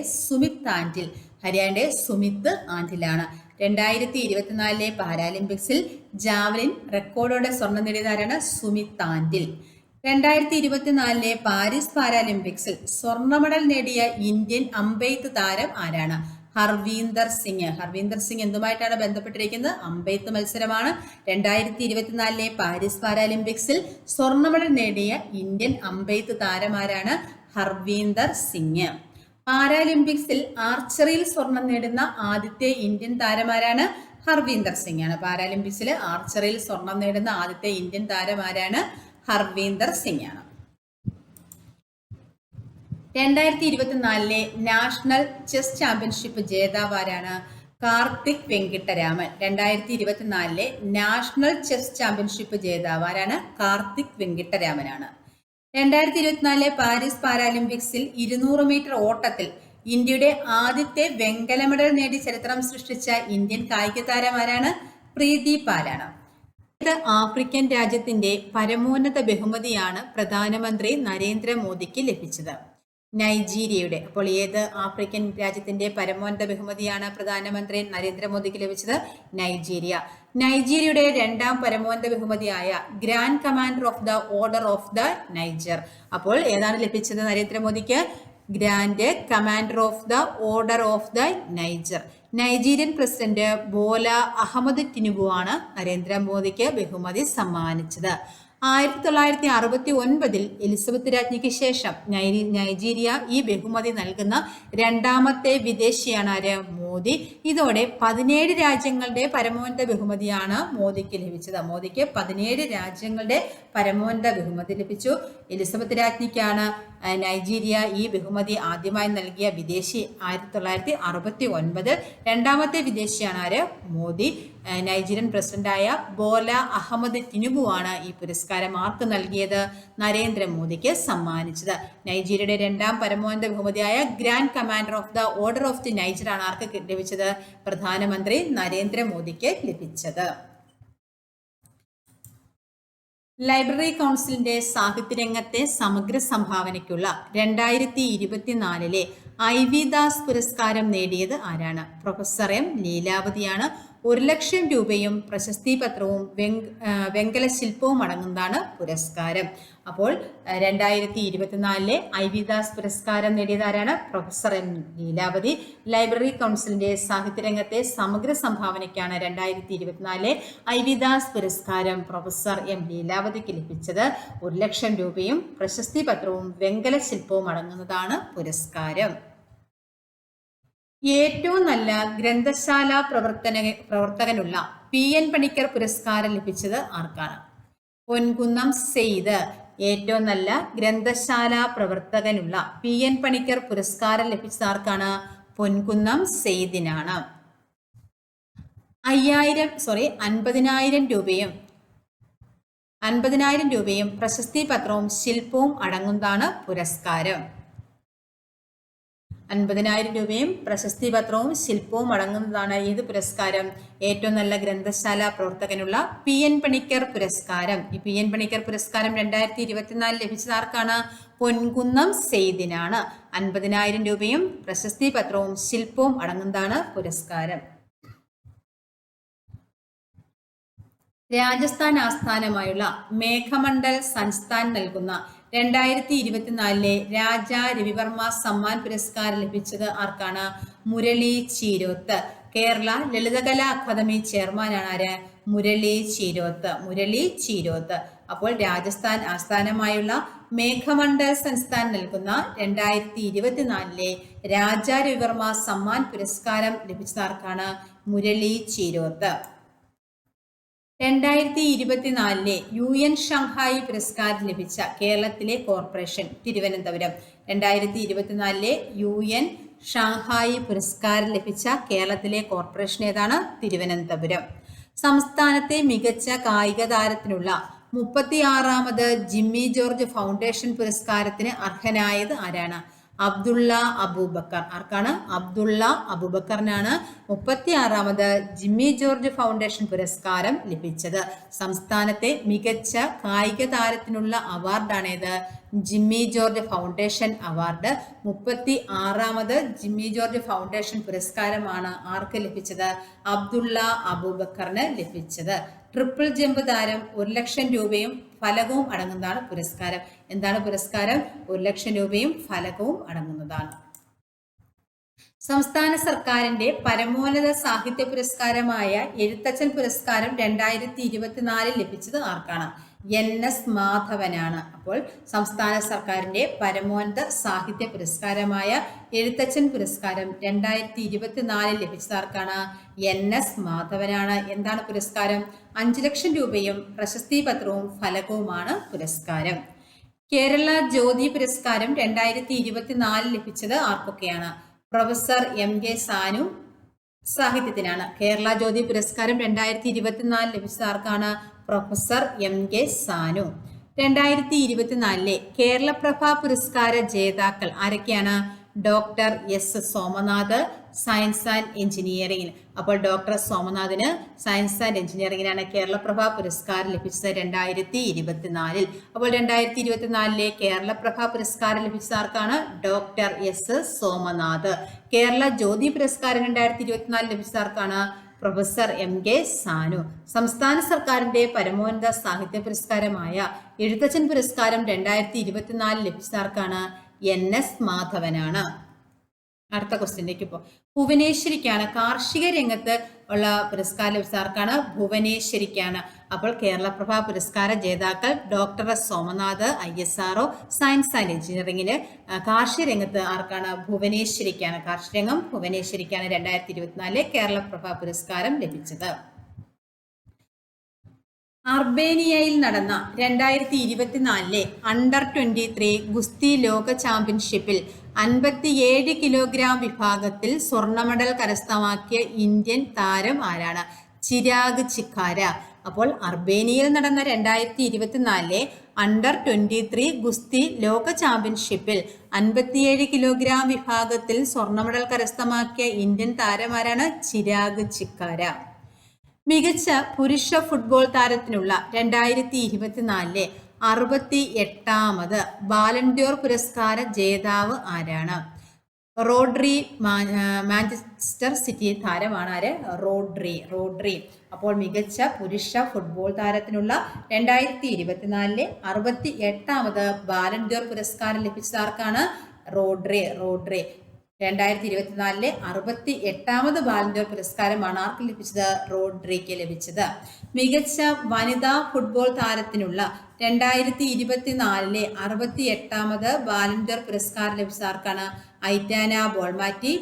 സുമിത് ആന്റിലാണ്. 2024 പാരാലിമ്പിക്സിൽ ജാവലിൻ റെക്കോർഡോടെ സ്വർണം നേടിയത് ആരാണ്? സുമിത് ആന്റിൽ. 2024 പാരീസ് പാരാലിമ്പിക്സിൽ സ്വർണ്ണ മെഡൽ നേടിയ ഇന്ത്യൻ അമ്പെയ്ത്ത് താരം ആരാണ്? ഹർവീന്ദർ സിംഗ് എന്തുമായിട്ടാണ് ബന്ധപ്പെട്ടിരിക്കുന്നത്? അമ്പെയ്ത്ത് മത്സരമാണ്. 2024 പാരീസ് പാരാലിമ്പിക്സിൽ സ്വർണ്ണ മെഡൽ നേടിയ ഇന്ത്യൻ അമ്പെയ്ത്ത് താരമാരാണ്? ഹർവീന്ദർ സിംഗ്. പാരാലിമ്പിക്സിൽ ആർച്ചറിയിൽ സ്വർണം നേടുന്ന ആദ്യത്തെ ഇന്ത്യൻ താരമാരാണ്? ഹർവീന്ദർ സിംഗ് ആണ്. പാരാലിമ്പിക്സിൽ ആർച്ചറിയിൽ സ്വർണം നേടുന്ന ആദ്യത്തെ ഇന്ത്യൻ താരമാരാണ്? ഹർവീന്ദർ സിംഗ് ആണ്. 2024 നാഷണൽ ചെസ് ചാമ്പ്യൻഷിപ്പ് ജേതാവ് ആരാണ്? Karthik Venkataraman. 2024 national chess championship ജേതാവ് ആരാണ്? കാർത്തിക് വെങ്കിട്ടരാമനാണ്. 2024 പാരീസ് പാരാലിമ്പിക്സിൽ 200 മീറ്റർ ഓട്ടത്തിൽ ഇന്ത്യയുടെ ആദ്യത്തെ വെങ്കല മെഡൽ നേടി ചരിത്രം സൃഷ്ടിച്ച ഇന്ത്യൻ കായിക താരമാരാണ്? പ്രീതി പാലാണ്. ഏത് ആഫ്രിക്കൻ രാജ്യത്തിന്റെ പരമോന്നത ബഹുമതിയാണ് പ്രധാനമന്ത്രി നരേന്ദ്രമോദിക്ക് ലഭിച്ചത്? നൈജീരിയയുടെ. അപ്പോൾ ഏത് ആഫ്രിക്കൻ രാജ്യത്തിന്റെ പരമോന്നത ബഹുമതിയാണ് പ്രധാനമന്ത്രി നരേന്ദ്രമോദിക്ക് ലഭിച്ചത്? നൈജീരിയയുടെ 2ാം പരമോന്നത ബഹുമതിയായ grand commander of the order of the Niger. അപ്പോൾ ഏതാണ് ലഭിച്ചത് നരേന്ദ്രമോദിക്ക്? Grand commander of the order of the Niger. Nigerian president Bola Ahmed Tinubu ആണ് നരേന്ദ്രമോദിക്ക് ബഹുമതി സമ്മാനിച്ചത്. 1969 എലിസബത്ത് രാജ്ഞിക്ക് ശേഷം നൈജീരിയ ഈ ബഹുമതി നൽകുന്ന 2ാമത്തെ വിദേശിയാണ് ആര്? മോദി. ഇതോടെ 17 രാജ്യങ്ങളുടെ പരമോന്നത ബഹുമതിയാണ് മോദിക്ക് ലഭിച്ചത്. മോദിക്ക് 17 രാജ്യങ്ങളുടെ പരമോന്നത ബഹുമതി ലഭിച്ചു. എലിസബത്ത് രാജ്ഞിക്കാണ് നൈജീരിയ ഈ ബഹുമതി ആദ്യമായി നൽകിയ വിദേശി 1969. 2ാമത്തെ വിദേശിയാണ് ആര്? മോദി. നൈജീരിയൻ പ്രസിഡന്റായ ബോല അഹമ്മദ് ടിനുബു ആണ് ഈ പുരസ്കാരം ആർക്ക് നൽകിയത്? നരേന്ദ്രമോദിക്ക് സമ്മാനിച്ചത്. നൈജീരിയയുടെ 2ാം പരമോന്നത ബഹുമതിയായ grand commander of the order of the Niger ആണ് ആർക്ക് ലഭിച്ചത്? പ്രധാനമന്ത്രി നരേന്ദ്രമോദിക്ക് ലഭിച്ചത്. ലൈബ്രറി കൗൺസിലിന്റെ സാഹിത്യരംഗത്തെ സമഗ്ര സംഭാവനയ്ക്കുള്ള 2024 IV ദാസ് പുരസ്കാരം നേടിയത് ആരാണ്? Professor M ലീലാവതിയാണ്. 1,00,000 രൂപയും പ്രശസ്തി പത്രവും വെങ്കല ശില്പവും അടങ്ങുന്നതാണ് പുരസ്കാരം. അപ്പോൾ 2024 IV ദാസ് പുരസ്കാരം നേടിയത് ആരാണ്? Professor M Leelavathi. ലൈബ്രറി കൗൺസിലിന്റെ സാഹിത്യരംഗത്തെ സമഗ്ര സംഭാവനയ്ക്കാണ് 2024 IV ദാസ് പുരസ്കാരം പ്രൊഫസർ എം ലീലാവതിക്ക് ലഭിച്ചത്. 1,00,000 രൂപയും പ്രശസ്തി പത്രവും വെങ്കല ശില്പവും അടങ്ങുന്നതാണ് പുരസ്കാരം. ഏറ്റവും നല്ല ഗ്രന്ഥശാല പ്രവർത്തകനുള്ള PN പണിക്കർ പുരസ്കാരം ലഭിച്ചത് ആർക്കാണ്? പൊൻകുന്നം സെയ്ദ്. ഏറ്റവും നല്ല ഗ്രന്ഥശാല പ്രവർത്തകനുള്ള PN പണിക്കർ പുരസ്കാരം ലഭിച്ചത് ആർക്കാണ്? പൊൻകുന്നം സെയ്ദിനാണ്. 50,000 രൂപയും പ്രശസ്തി പത്രവും ശില്പവും അടങ്ങുന്നതാണ് പുരസ്കാരം. 50,000 രൂപയും പ്രശസ്തി പത്രവും ശില്പവും അടങ്ങുന്നതാണ് ഏത് പുരസ്കാരം? ഏറ്റവും നല്ല ഗ്രന്ഥശാല പ്രവർത്തകനുള്ള PN പണിക്കർ പുരസ്കാരം. ഈ PN പണിക്കർ പുരസ്കാരം 2024 ലഭിച്ചത് ആർക്കാണ്? പൊൻകുന്നം സെയ്ദിനാണ്. 50,000 രൂപയും പ്രശസ്തി പത്രവും ശില്പവും അടങ്ങുന്നതാണ് പുരസ്കാരം. രാജസ്ഥാൻ ആസ്ഥാനമായുള്ള മേഘമണ്ഡൽ സംസ്ഥാൻ നൽകുന്ന 2024 രാജാ രവിവർമ്മ സമ്മാൻ പുരസ്കാരം ലഭിച്ചത് ആർക്കാണ്? മുരളി ചീരോത്ത്. കേരള ലളിതകലാ അക്കാദമി ചെയർമാനാണ് ആര്? മുരളി ചീരോത്ത്. അപ്പോൾ രാജസ്ഥാൻ ആസ്ഥാനമായുള്ള മേഘമണ്ഡൽ സംസ്ഥാൻ നൽകുന്ന 2024 രാജാ രവിവർമ്മ സമ്മാൻ പുരസ്കാരം ലഭിച്ചത് ആർക്കാണ്? മുരളി ചീരോത്ത്. 2024 UN ഷാങ്ഹായി പുരസ്കാരം ലഭിച്ച കേരളത്തിലെ കോർപ്പറേഷൻ തിരുവനന്തപുരം. 2024 UN ഷാങ്ഹായി പുരസ്കാരം ലഭിച്ച കേരളത്തിലെ കോർപ്പറേഷൻ ഏതാണ്? തിരുവനന്തപുരം. സംസ്ഥാനത്തെ മികച്ച കായിക താരത്തിനുള്ള 36ാമത് ജിമ്മി ജോർജ് ഫൗണ്ടേഷൻ പുരസ്കാരത്തിന് അർഹനായത് ആരാണ്? അബ്ദുള്ള അബൂബക്കർ. ആർക്കാണ്? അബ്ദുള്ള അബൂബക്കറിനാണ് 36ാമത് ജിമ്മി ജോർജ് ഫൗണ്ടേഷൻ പുരസ്കാരം ലഭിച്ചത്. സംസ്ഥാനത്തെ മികച്ച കായിക താരത്തിനുള്ള അവാർഡാണേത്? Jimmy George foundation award. 36ാമത് ജിമ്മി ജോർജ് ഫൗണ്ടേഷൻ പുരസ്കാരമാണ് ആർക്ക് ലഭിച്ചത്? അബ്ദുള്ള അബൂബക്കറിന് ലഭിച്ചത്. ട്രിപ്പിൾ ജമ്പ് താരം 1,00,000 രൂപയും ഫലകവും അടങ്ങുന്നതാണ് പുരസ്കാരം. എന്താണ് പുരസ്കാരം? 1,00,000 രൂപയും ഫലകവും അടങ്ങുന്നതാണ്. സംസ്ഥാന സർക്കാരിന്റെ പരമോന്നത സാഹിത്യ പുരസ്കാരമായ എഴുത്തച്ഛൻ പുരസ്കാരം 2024 ലഭിച്ചത് ആർക്കാണ്? NS മാധവനാണ്. അപ്പോൾ സംസ്ഥാന സർക്കാരിന്റെ പരമോന്നത സാഹിത്യ പുരസ്കാരമായ എഴുത്തച്ഛൻ പുരസ്കാരം 2024 ലഭിച്ചത് ആർക്കാണ്? NS മാധവനാണ്. എന്താണ് പുരസ്കാരം? 5,00,000 രൂപയും പ്രശസ്തി പത്രവും ഫലകവുമാണ് പുരസ്കാരം. കേരള ജ്യോതി പുരസ്കാരം 2024 ലഭിച്ചത് ആർക്കൊക്കെയാണ്? പ്രൊഫസർ MK സാനു സാഹിത്യത്തിനാണ്. കേരള ജ്യോതി പുരസ്കാരം 2024 ലഭിച്ചത് ആർക്കാണ്? Professor MK Sanu. 2024 കേരളപ്രഭ പുരസ്കാര ജേതാക്കൾ ആരൊക്കെയാണ്? Doctor S Somanath science and എഞ്ചിനീയറിംഗിൽ. അപ്പോൾ ഡോക്ടർ സോമനാഥിന് സയൻസ് ആൻഡ് എഞ്ചിനീയറിംഗിനാണ് കേരളപ്രഭ പുരസ്കാരം ലഭിച്ചത് 2024. അപ്പോൾ 2024 കേരളപ്രഭ പുരസ്കാരം ലഭിച്ചത് ആർക്കാണ്? Doctor S Somanath. കേരള ജ്യോതി പുരസ്കാരം 2024 ലഭിച്ചത് ആർക്കാണ്? Professor MK Sanu. സംസ്ഥാന സർക്കാരിന്റെ പരമോന്നത സാഹിത്യ പുരസ്കാരമായ എഴുത്തച്ഛൻ പുരസ്കാരം 2024 ലഭിച്ചത് ആർക്കാണ്? NS മാധവനാണ്. അടുത്ത ക്വസ്റ്റ്യനിലേക്ക് പോ. ഭുവനേശ്വരിക്കാണ് കാർഷിക രംഗത്ത് ഉള്ള പുരസ്കാരം ലഭിച്ചത് ആർക്കാണ്? ഭുവനേശ്വരിക്കാണ്. അപ്പോൾ കേരളപ്രഭ പുരസ്കാര ജേതാക്കൾ doctor S Somanath ISRO science and എഞ്ചിനീയറിംഗില്. കാർഷിക രംഗത്ത് ആർക്കാണ്? ഭുവനേശ്വരിക്കാണ്. കാർഷിക രംഗം ഭുവനേശ്വരിക്കാണ് 2024 കേരളപ്രഭ പുരസ്കാരം ലഭിച്ചത്. അർമേനിയയിൽ നടന്ന 2024 അണ്ടർ 23 ഗുസ്തി ലോക ചാമ്പ്യൻഷിപ്പിൽ 57 കിലോഗ്രാം വിഭാഗത്തിൽ സ്വർണ്ണ മെഡൽ കരസ്ഥമാക്കിയ ഇന്ത്യൻ താരം ആരാണ്? ചിരാഗ് ചിക്കാര. അപ്പോൾ അർമേനിയയിൽ നടന്ന 2024 അണ്ടർ 23 ഗുസ്തി ലോക ചാമ്പ്യൻഷിപ്പിൽ 57 കിലോഗ്രാം വിഭാഗത്തിൽ സ്വർണ്ണ മെഡൽ കരസ്ഥമാക്കിയ ഇന്ത്യൻ താരം ആരാണ്? ചിരാഗ് ചിക്കാര. മികച്ച പുരുഷ ഫുട്ബോൾ താരത്തിനുള്ള 2024 68ാമത് ബാലൻഡോർ പുരസ്കാര ജേതാവ് ആരാണ്? റോഡ്രി. മാഞ്ചസ്റ്റർ സിറ്റി താരമാണ് ആര്? റോഡ്രി. അപ്പോൾ മികച്ച പുരുഷ ഫുട്ബോൾ താരത്തിനുള്ള 2024 68ാമത് ബാലൻഡോർ പുരസ്കാരം ലഭിച്ചത് ആർക്കാണ്? റോഡ്രി. 2024 68ാമത് ബാലൻഡോർ പുരസ്കാരമാണ് ആർക്ക് ലഭിച്ചത്? റോഡ്രിക്ക് ലഭിച്ചത്. മികച്ച വനിതാ ഫുട്ബോൾ താരത്തിനുള്ള 2024 68ാമത് ബാലൻഡോർ പുരസ്കാരം ലഭിച്ചത് ആർക്കാണ്? Aitana Bonmati,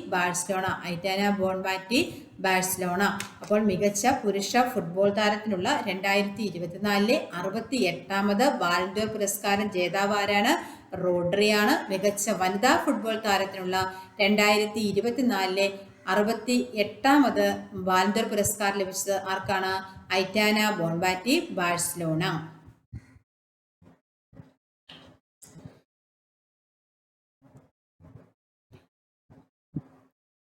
Barcelona. അപ്പോൾ മികച്ച പുരുഷ ഫുട്ബോൾ താരത്തിനുള്ള 2024 68ാമത് ബാലൻഡോർ പുരസ്കാരം ജേതാവ് ആരാണ്? റോഡ്രിയാണ്. മികച്ച വനിതാ ഫുട്ബോൾ താരത്തിനുള്ള 2024 68ാമത് ബാലൻഡോർ പുരസ്കാരം ലഭിച്ചത് ആർക്കാണ്? Aitana Bonmati, Barcelona.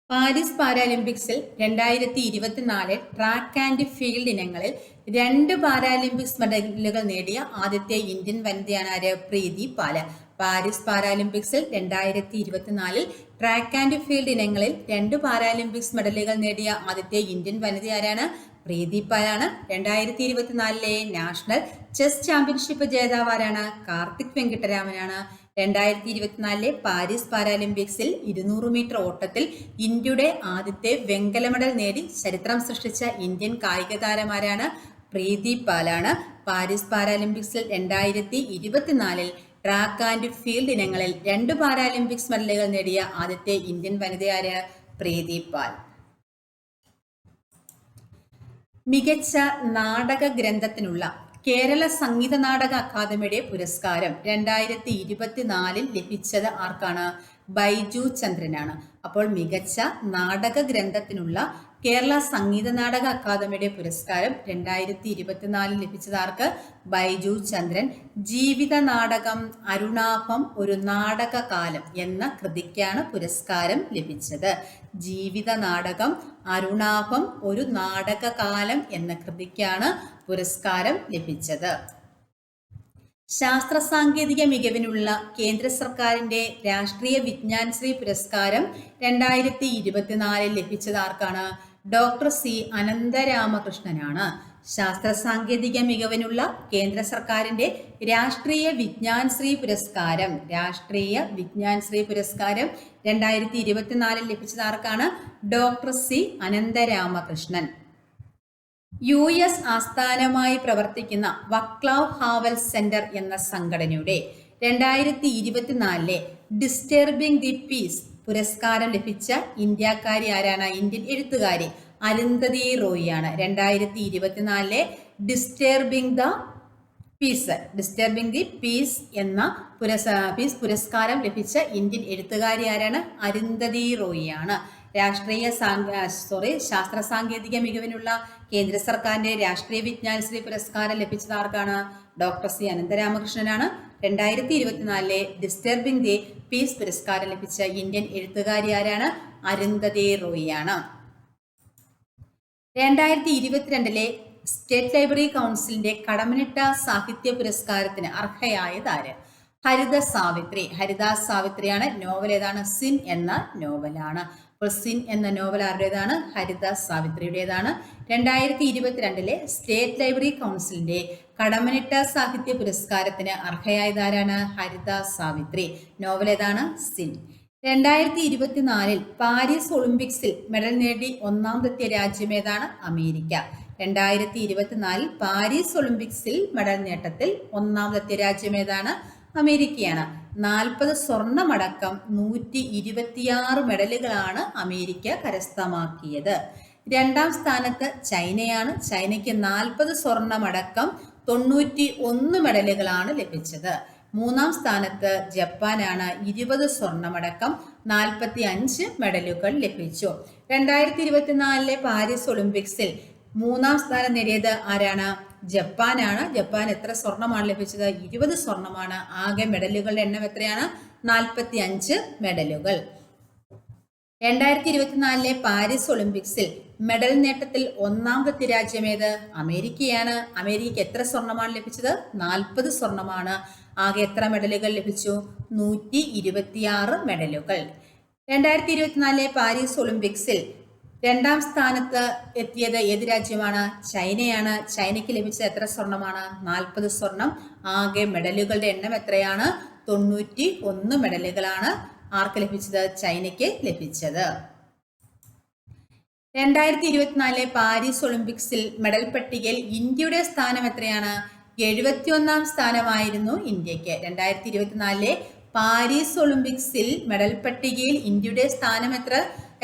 പാരീസ് പാരാലിമ്പിക്സിൽ 2024 ട്രാക്ക് ആൻഡ് ഫീൽഡ് ഇനങ്ങളിൽ 2 പാരാലിമ്പിക്സ് മെഡലുകൾ നേടിയ ആദ്യത്തെ ഇന്ത്യൻ വനിതയാണ് ആര്? പ്രീതി പാൽ. പാരീസ് പാരാലിമ്പിക്സിൽ 2024 ട്രാക്ക് ആൻഡ് ഫീൽഡ് ഇനങ്ങളിൽ 2 പാരാലിമ്പിക്സ് മെഡലുകൾ നേടിയ ആദ്യത്തെ ഇന്ത്യൻ വനിത ആരാണ്? പ്രീതി പാലാണ്. 2024 നാഷണൽ ചെസ് ചാമ്പ്യൻഷിപ്പ് ജേതാവ് ആരാണ്? കാർത്തിക് വെങ്കിട്ടരാമനാണ്. 2024 പാരീസ് പാരാലിമ്പിക്സിൽ 200 മീറ്റർ ഓട്ടത്തിൽ ഇന്ത്യയുടെ ആദ്യത്തെ വെങ്കല മെഡൽ നേടി ചരിത്രം സൃഷ്ടിച്ച ഇന്ത്യൻ കായിക താരമാരാണ്? പ്രീതി പാലാണ്. പാരീസ് പാരാലിമ്പിക്സിൽ 2024 ട്രാക്ക് ആൻഡ് ഫീൽഡ് ഇനങ്ങളിൽ 2 പാരാലിമ്പിക്സ് മെഡലുകൾ നേടിയ ആദ്യത്തെ ഇന്ത്യൻ വനിതയായ പ്രീതി പാൽ. മികച്ച നാടക ഗ്രന്ഥത്തിനുള്ള കേരള സംഗീത നാടക അക്കാദമിയുടെ പുരസ്കാരം 2024 ലഭിച്ചത് ആർക്കാണ്? ബൈജു ചന്ദ്രനാണ്. അപ്പോൾ മികച്ച നാടക ഗ്രന്ഥത്തിനുള്ള കേരള സംഗീത നാടക അക്കാദമിയുടെ പുരസ്കാരം 2024 ലഭിച്ചത് ആർക്ക്? ബൈജു ചന്ദ്രൻ. ജീവിത നാടകം അരുണാഭം ഒരു നാടകകാലം എന്ന കൃതിക്കാണ് പുരസ്കാരം ലഭിച്ചത്. ജീവിത നാടകം അരുണാഭം ഒരു നാടകകാലം എന്ന കൃതിക്കാണ് പുരസ്കാരം ലഭിച്ചത്. ശാസ്ത്ര സാങ്കേതിക മികവിനുള്ള കേന്ദ്ര സർക്കാരിന്റെ രാഷ്ട്രീയ വിജ്ഞാൻ ശ്രീ പുരസ്കാരം 2024 ലഭിച്ചത് ആർക്കാണ്? ഡോക്ടർ സി അനന്തരാമകൃഷ്ണനാണ്. ശാസ്ത്ര സാങ്കേതിക മികവിനുള്ള കേന്ദ്ര സർക്കാരിന്റെ രാഷ്ട്രീയ വിജ്ഞാൻ ശ്രീ പുരസ്കാരം 2024 ലഭിച്ചത് ആർക്കാണ്? Doctor C Anantharamakrishnan. US ആസ്ഥാനമായി പ്രവർത്തിക്കുന്ന വക്ലാവ് ഹാവൽ സെന്റർ എന്ന സംഘടനയുടെ 2024 ഡിസ്റ്റർബിംഗ് ദി പീസ് പുരസ്കാരം ലഭിച്ച ഇന്ത്യക്കാരി ആരാണ്? ഇന്ത്യൻ എഴുത്തുകാരി അരുന്ധതി റോയിയാണ്. 2024 ഡിസ്റ്റർബിംഗ് ദി പീസ് എന്ന പുരസ്കാരം ലഭിച്ച ഇന്ത്യൻ എഴുത്തുകാരി ആരാണ്? അരുന്ധതി റോയിയാണ്. ശാസ്ത്ര സാങ്കേതിക മികവിനുള്ള കേന്ദ്ര സർക്കാരിന്റെ രാഷ്ട്രീയ വിജ്ഞാൻ ശ്രീ പുരസ്കാരം ലഭിച്ചത് ആർക്കാണ്? ഡോക്ടർ സി അനന്തരാമകൃഷ്ണനാണ്. 2024 ഡിസ്റ്റർബിംഗ് ദി പീസ് പുരസ്കാരം ലഭിച്ച ഇന്ത്യൻ എഴുത്തുകാരി ആരാണ്? അരുന്ധതി റോയിയാണ്. 2022 സ്റ്റേറ്റ് ലൈബ്രറി കൗൺസിലിന്റെ കടമനിട്ട സാഹിത്യ പുരസ്കാരത്തിന് അർഹയായത് ആര്? ഹരിത സാവിത്രിയാണ്. നോവൽ ഏതാണ്? സിൻ എന്ന നോവലാണ്. അപ്പോൾ സിൻ എന്ന നോവൽ ആരുടേതാണ്? ഹരിത സാവിത്രിയുടേതാണ്. 2022 സ്റ്റേറ്റ് ലൈബ്രറി കൗൺസിലിന്റെ കടമനിട്ട സാഹിത്യ പുരസ്കാരത്തിന് അർഹയായത് ആരാണ്? ഹരിത സാവിത്രി. നോവൽ ഏതാണ്? സിൻ. 2024 പാരീസ് ഒളിമ്പിക്സിൽ മെഡൽ നേടി ഒന്നാമതെത്തിയ രാജ്യം ഏതാണ്? അമേരിക്ക. 2024 പാരീസ് ഒളിമ്പിക്സിൽ മെഡൽ നേട്ടത്തിൽ ഒന്നാമതെത്തിയ രാജ്യം ഏതാണ്? അമേരിക്കയാണ്. 40 സ്വർണമടക്കം 126 മെഡലുകളാണ് അമേരിക്ക കരസ്ഥമാക്കിയത്. 2ാം സ്ഥാനത്ത് ചൈനയാണ്. ചൈനയ്ക്ക് 40 സ്വർണമടക്കം 91 മെഡലുകളാണ് ലഭിച്ചത്. 3ാം സ്ഥാനത്ത് ജപ്പാനാണ്. 20 സ്വർണമടക്കം 45 മെഡലുകൾ ലഭിച്ചു. 2024 പാരീസ് ഒളിമ്പിക്സിൽ 3ാം സ്ഥാനം നേടിയത് ആരാണ്? ജപ്പാനാണ്. ജപ്പാൻ എത്ര സ്വർണമാണ് ലഭിച്ചത്? 20 സ്വർണമാണ്. ആകെ മെഡലുകളുടെ എണ്ണം എത്രയാണ്? 45 മെഡലുകൾ. 2024 പാരീസ് ഒളിമ്പിക്സിൽ മെഡൽ നേട്ടത്തിൽ ഒന്നാമത്തെ രാജ്യം ഏത്? അമേരിക്കയാണ്. അമേരിക്കയ്ക്ക് എത്ര സ്വർണമാണ് ലഭിച്ചത്? 40 സ്വർണമാണ്. ആകെ എത്ര മെഡലുകൾ ലഭിച്ചു? 126 മെഡലുകൾ. 2024 പാരീസ് ഒളിമ്പിക്സിൽ 2ാം സ്ഥാനത്ത് എത്തിയത് ഏത് രാജ്യമാണ്? ചൈനയാണ്. ചൈനയ്ക്ക് ലഭിച്ചത് എത്ര സ്വർണമാണ്? 40 സ്വർണം. ആകെ മെഡലുകളുടെ എണ്ണം എത്രയാണ്? 91 മെഡലുകളാണ് ആർക്ക് ലഭിച്ചത്? ചൈനയ്ക്ക് ലഭിച്ചത്. 2024 പാരീസ് ഒളിമ്പിക്സിൽ മെഡൽ പട്ടികയിൽ ഇന്ത്യയുടെ സ്ഥാനം എത്രയാണ്? 71ാം സ്ഥാനമായിരുന്നു ഇന്ത്യക്ക്. 2024 പാരീസ് ഒളിമ്പിക്സിൽ മെഡൽ പട്ടികയിൽ ഇന്ത്യയുടെ സ്ഥാനം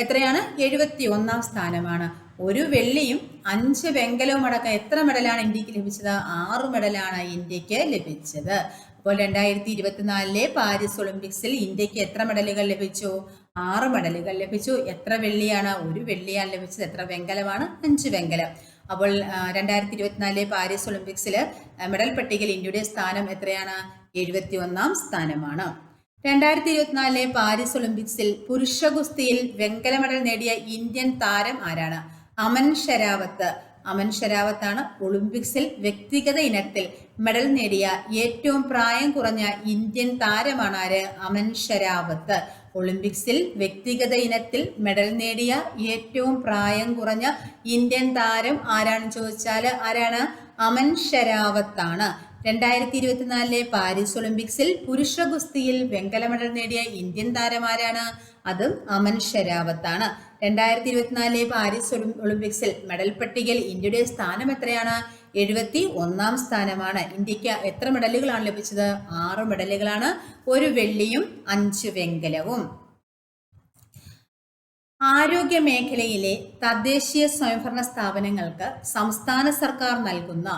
എത്രയാണ്? 71ാം സ്ഥാനമാണ്. 1 വെള്ളിയും 5 വെങ്കലവും അടക്കം എത്ര മെഡലാണ് ഇന്ത്യക്ക് ലഭിച്ചത്? 6 മെഡലാണ് ഇന്ത്യക്ക് ലഭിച്ചത്. അപ്പോൾ 2024 പാരീസ് ഒളിമ്പിക്സിൽ ഇന്ത്യക്ക് എത്ര മെഡലുകൾ ലഭിച്ചു? 6 മെഡലുകൾ ലഭിച്ചു. എത്ര വെള്ളിയാണ്? 1 വെള്ളിയാണ് ലഭിച്ചത്. എത്ര വെങ്കലമാണ്? 5 വെങ്കലം. അപ്പോൾ 2024 പാരീസ് ഒളിമ്പിക്സിൽ മെഡൽ പട്ടികയിൽ ഇന്ത്യയുടെ സ്ഥാനം എത്രയാണ്? 71ാം സ്ഥാനമാണ്. 2024 പാരീസ് ഒളിമ്പിക്സിൽ പുരുഷ ഗുസ്തിയിൽ വെങ്കല മെഡൽ നേടിയ ഇന്ത്യൻ താരം ആരാണ്? അമൻ ഷെരാവത്ത്. അമൻ ഷെരാവത്താണ് ഒളിമ്പിക്സിൽ വ്യക്തിഗത ഇനത്തിൽ മെഡൽ നേടിയ ഏറ്റവും പ്രായം കുറഞ്ഞ ഇന്ത്യൻ താരമാണ് ആര്? അമൻ ഷെരാവത്ത്. ഒളിമ്പിക്സിൽ വ്യക്തിഗത ഇനത്തിൽ മെഡൽ നേടിയ ഏറ്റവും പ്രായം കുറഞ്ഞ ഇന്ത്യൻ താരം ആരാണെന്ന് ചോദിച്ചാൽ ആരാണ്? അമൻ ഷെരാവത്താണ്. 2024 പാരീസ് ഒളിമ്പിക്സിൽ പുരുഷ ഗുസ്തിയിൽ വെങ്കല മെഡൽ നേടിയ ഇന്ത്യൻ താരം ആരാണ്? അതും അമൻ ഷെരാവത്താണ്. 2024 പാരീസ് ഒളിമ്പിക്സിൽ മെഡൽ പട്ടികയിൽ ഇന്ത്യയുടെ സ്ഥാനം എത്രയാണ്? 71ാം സ്ഥാനമാണ്. ഇന്ത്യക്ക് എത്ര മെഡലുകളാണ് ലഭിച്ചത്? 6 മെഡലുകളാണ്. 1 വെള്ളിയും 5 വെങ്കലവും. ആരോഗ്യ മേഖലയിലെ തദ്ദേശീയ സ്വയംഭരണ സ്ഥാപനങ്ങൾക്ക് സംസ്ഥാന സർക്കാർ നൽകുന്ന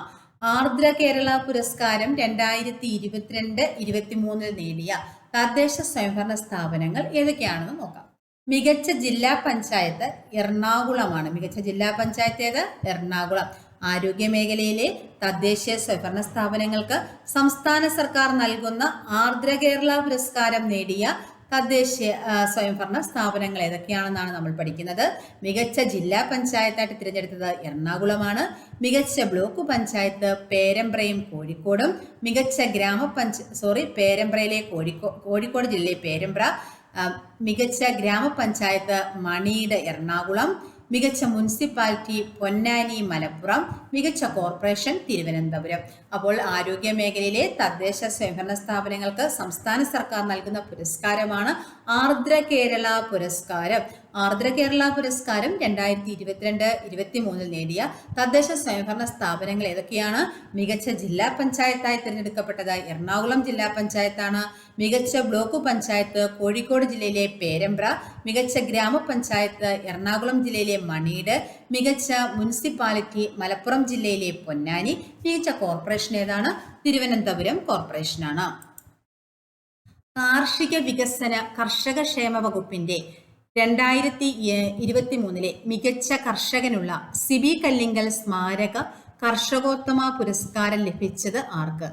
ആർദ്ര കേരള പുരസ്കാരം 2022-23 നേടിയ തദ്ദേശ സ്വയംഭരണ സ്ഥാപനങ്ങൾ ഏതൊക്കെയാണെന്ന് നോക്കാം. മികച്ച ജില്ലാ പഞ്ചായത്ത് എറണാകുളമാണ്. മികച്ച ജില്ലാ പഞ്ചായത്ത് ഏത്? എറണാകുളം. ആരോഗ്യ മേഖലയിലെ തദ്ദേശീയ സ്വയംഭരണ സ്ഥാപനങ്ങൾക്ക് സംസ്ഥാന സർക്കാർ നൽകുന്ന ആർദ്ര കേരള പുരസ്കാരം നേടിയ തദ്ദേശീയ സ്വയംഭരണ സ്ഥാപനങ്ങൾ ഏതൊക്കെയാണെന്നാണ് നമ്മൾ പഠിക്കുന്നത്. മികച്ച ജില്ലാ പഞ്ചായത്തായിട്ട് തിരഞ്ഞെടുത്തത് എറണാകുളമാണ്. മികച്ച ബ്ലോക്ക് പഞ്ചായത്ത് പേരമ്പ്രയും കോഴിക്കോടും. മികച്ച പേരമ്പ്രയിലെ കോഴിക്കോട് ജില്ലയിലെ പേരമ്പ്ര. മികച്ച ഗ്രാമപഞ്ചായത്ത് മണിയുടെ എറണാകുളം. മികച്ച മുനിസിപ്പാലിറ്റി പൊന്നാനി മലപ്പുറം. മികച്ച കോർപ്പറേഷൻ തിരുവനന്തപുരം. അപ്പോൾ ആരോഗ്യ മേഖലയിലെ തദ്ദേശ സ്വയംഭരണ സ്ഥാപനങ്ങൾക്ക് സംസ്ഥാന സർക്കാർ നൽകുന്ന പുരസ്കാരമാണ് ആർദ്ര കേരള പുരസ്കാരം. ആർദ്ര കേരള പുരസ്കാരം 2022-23 നേടിയ തദ്ദേശ സ്വയംഭരണ സ്ഥാപനങ്ങൾ ഏതൊക്കെയാണ്? മികച്ച ജില്ലാ പഞ്ചായത്തായി തിരഞ്ഞെടുക്കപ്പെട്ടത് എറണാകുളം ജില്ലാ പഞ്ചായത്താണ്. മികച്ച ബ്ലോക്ക് പഞ്ചായത്ത് കോഴിക്കോട് ജില്ലയിലെ പേരമ്പ്ര. മികച്ച ഗ്രാമപഞ്ചായത്ത് എറണാകുളം ജില്ലയിലെ മണീട്. മികച്ച മുനിസിപ്പാലിറ്റി മലപ്പുറം ജില്ലയിലെ പൊന്നാനി. മികച്ച കോർപ്പറേഷൻ ഏതാണ്? തിരുവനന്തപുരം കോർപ്പറേഷനാണ്. കാർഷിക വികസന കർഷക ക്ഷേമ വകുപ്പിന്റെ 2023 മികച്ച കർഷകനുള്ള സിബി കല്ലിങ്കൽ സ്മാരക കർഷകോത്തമ പുരസ്കാരം ലഭിച്ചത് ആർക്ക്?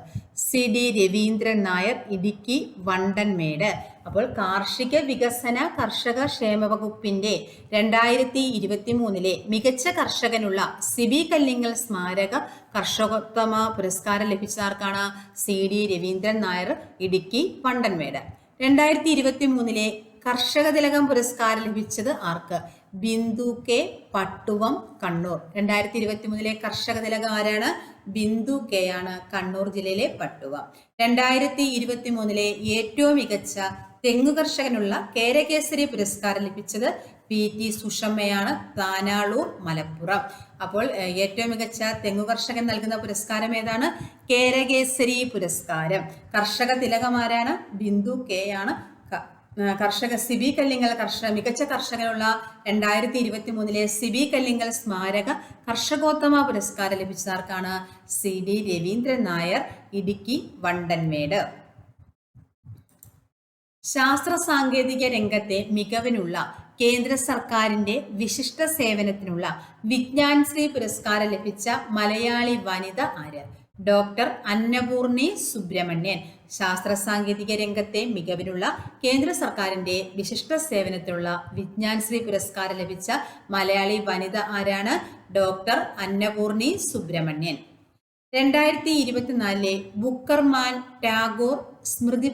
CD രവീന്ദ്രൻ നായർ, ഇടുക്കി വണ്ടൻമേട്. അപ്പോൾ കാർഷിക വികസന കർഷക ക്ഷേമ വകുപ്പിന്റെ 2023 മികച്ച കർഷകനുള്ള സിബി കല്ലിങ്കൽ സ്മാരക കർഷകോത്തമ പുരസ്കാരം ലഭിച്ച ആർക്കാണ്? CD രവീന്ദ്രൻ നായർ, ഇടുക്കി വണ്ടൻമേട്. 2023 കർഷക തിലകം പുരസ്കാരം ലഭിച്ചത് ആർക്ക്? ബിന്ദു കെ, പട്ടുവം, കണ്ണൂർ. 2023 കർഷക തിലകം ആരാണ്? ബിന്ദു കെ ആണ്, കണ്ണൂർ ജില്ലയിലെ പട്ടുവം. 2023 ഏറ്റവും മികച്ച തെങ്ങു കർഷകനുള്ള കേരകേസരി പുരസ്കാരം ലഭിച്ചത് PT സുഷമ്മയാണ്, താനാളൂർ മലപ്പുറം. അപ്പോൾ ഏറ്റവും മികച്ച തെങ്ങു കർഷകൻ നൽകുന്ന പുരസ്കാരം ഏതാണ്? കേരകേസരി പുരസ്കാരം. കർഷക തിലകം ആരാണ്? ബിന്ദു കെ ആണ്. കർഷക സിബി കല്ലിങ്കൽ മികച്ച കർഷകനുള്ള 2023 സിബി കല്ലിങ്കൽ സ്മാരക കർഷകോത്തമ പുരസ്കാരം ലഭിച്ചതാർക്കാണ്? CD രവീന്ദ്രൻ നായർ, ഇടുക്കി വണ്ടൻമേട്. ശാസ്ത്ര സാങ്കേതിക രംഗത്തെ മികവിനുള്ള കേന്ദ്ര സർക്കാരിന്റെ വിശിഷ്ട സേവനത്തിനുള്ള വിജ്ഞാൻ ശ്രീ പുരസ്കാരം ലഭിച്ച മലയാളി വനിത ആര്? ഡോക്ടർ അന്നപൂർണി സുബ്രഹ്മണ്യൻ. ശാസ്ത്ര സാങ്കേതിക രംഗത്തെ മികവിനുള്ള കേന്ദ്ര സർക്കാരിന്റെ വിശിഷ്ട സേവനത്തിനുള്ള വിജ്ഞാൻശ്രീ പുരസ്കാരം ലഭിച്ച മലയാളി വനിത ആരാണ്? ഡോക്ടർ അന്നപൂർണി സുബ്രഹ്മണ്യൻ. 2024 ബുക്കർമാൻ ടാഗോർ സ്മൃതി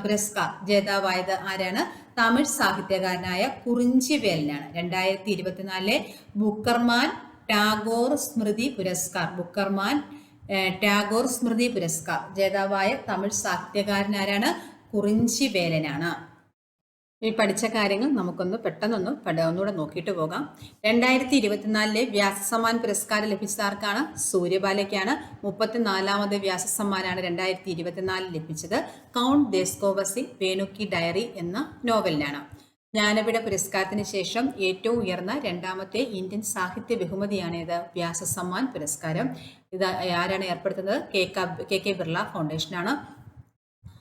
പുരസ്കാർ ജേതാവായത് ആരാണ്? തമിഴ് സാഹിത്യകാരനായ കുറിഞ്ചിവേലനാണ്. 2024 ബുക്കർമാൻ ടാഗോർ സ്മൃതി പുരസ്കാർ ജേതാവായ തമിഴ് സാഹിത്യകാരനാരാണ്? കുറിഞ്ചിവേലനാണ്. ഈ പഠിച്ച കാര്യങ്ങൾ നമുക്കൊന്ന് പെട്ടെന്നൊന്ന് ഒന്നുകൂടെ നോക്കിയിട്ട് പോകാം. 2024 വ്യാസസമ്മാൻ പുരസ്കാരം ലഭിച്ചത് ആർക്കാണ്? സൂര്യബാലയ്ക്കാണ്. 34ാമത് വ്യാസസമ്മാനാണ് 2024 ലഭിച്ചത്. കൗണ്ട് ദേസ്കോവസി വേണുക്കി ഡയറി എന്ന നോവലിനാണ്. ജ്ഞാനപീഠ പുരസ്കാരത്തിന് ശേഷം ഏറ്റവും ഉയർന്ന രണ്ടാമത്തെ ഇന്ത്യൻ സാഹിത്യ ബഹുമതിയാണേത്? വ്യാസസമ്മാൻ പുരസ്കാരം. ഇത് ആരാണ് ഏർപ്പെടുത്തുന്നത്? കെ ബിർള ഫൗണ്ടേഷനാണ്.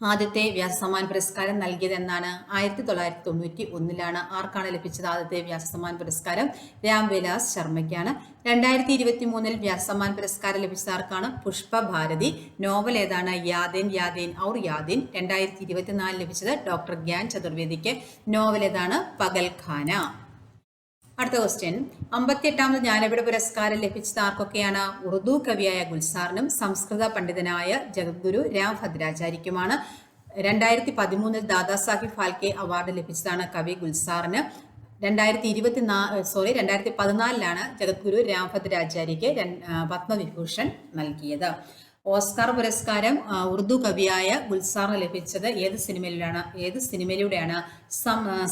ആദ്യത്തെ വ്യാസസമ്മാൻ പുരസ്കാരം നൽകിയത് എന്നാണ്? 1991 ആർക്കാണ് ലഭിച്ചത് ആദ്യത്തെ വ്യാസസമ്മാൻ പുരസ്കാരം? രാംവിലാസ് ശർമ്മയ്ക്കാണ്. 2023 വ്യാസസമ്മാൻ പുരസ്കാരം ലഭിച്ചത് ആർക്കാണ്? പുഷ്പ ഭാരതി. നോവൽ ഏതാണ്? യാദേൻ യാദേൻ ഔർ യാദീൻ. 2024 ലഭിച്ചത് ഡോക്ടർ ഗ്യാൻ ചതുർവേദിക്ക്. നോവൽ ഏതാണ്? പകൽഖാന. അടുത്ത ക്വസ്റ്റ്യൻ, 58ാമത് ജ്ഞാനപീഠ പുരസ്കാരം ലഭിച്ചത് ആർക്കൊക്കെയാണ്? ഉറുദു കവിയായ ഗുൽസാറിനും സംസ്കൃത പണ്ഡിതനായ ജഗദ്ഗുരു രാം ഭദ്രാചാര്യക്കുമാണ്. 2013 ദാദാസാഹിബ് ഫാൽക്കെ അവാർഡ് ലഭിച്ചതാണ് കവി ഗുൽസാറിന്. 2014 ജഗദ്ഗുരു രാം ഭദ്രാചാര്യക്ക് പത്മവിഭൂഷൺ നൽകിയത്. ഓസ്കാർ പുരസ്കാരം ഉറുദു കവിയായ ഗുൽസാറിന് ലഭിച്ചത് ഏത് സിനിമയിലൂടെയാണ്?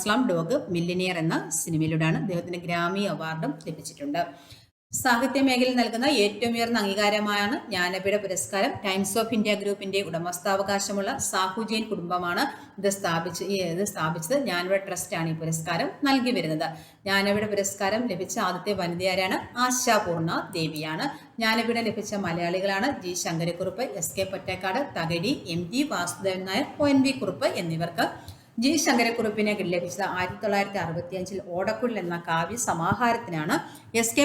സ്ലം ഡോഗ് മില്ലിനിയർ എന്ന സിനിമയിലൂടെയാണ്. അദ്ദേഹത്തിന് ഗ്രാമി അവാർഡും ലഭിച്ചിട്ടുണ്ട്. സാഹിത്യ മേഖലയിൽ നൽകുന്ന ഏറ്റവും ഉയർന്ന അംഗീകാരമാണ് ജ്ഞാനപീഠ പുരസ്കാരം. ടൈംസ് ഓഫ് ഇന്ത്യ ഗ്രൂപ്പിന്റെ ഉടമസ്ഥാവകാശമുള്ള സാഹു ജെയിൻ കുടുംബമാണ് ഇത് സ്ഥാപിച്ചത്. ജ്ഞാനപീഠ ട്രസ്റ്റ് ആണ് ഈ പുരസ്കാരം നൽകി വരുന്നത്. ജ്ഞാനപീഠ പുരസ്കാരം ലഭിച്ച ആദ്യത്തെ വനിതയാരാണ്? ആശാപൂർണ ദേവിയാണ്. ജ്ഞാനപീഠം ലഭിച്ച മലയാളികളാണ് G Sankara Kurup, S K Pottekkatt, Thakazhi, M G Vasudevan Nair, ONV Kurup എന്നിവർക്ക്. ജി ശങ്കരക്കുറുപ്പിന് ലഭിച്ചത് 1965 ഓടക്കുഴൽ എന്ന കാവ്യ സമാഹാരത്തിനാണ്. എസ് കെ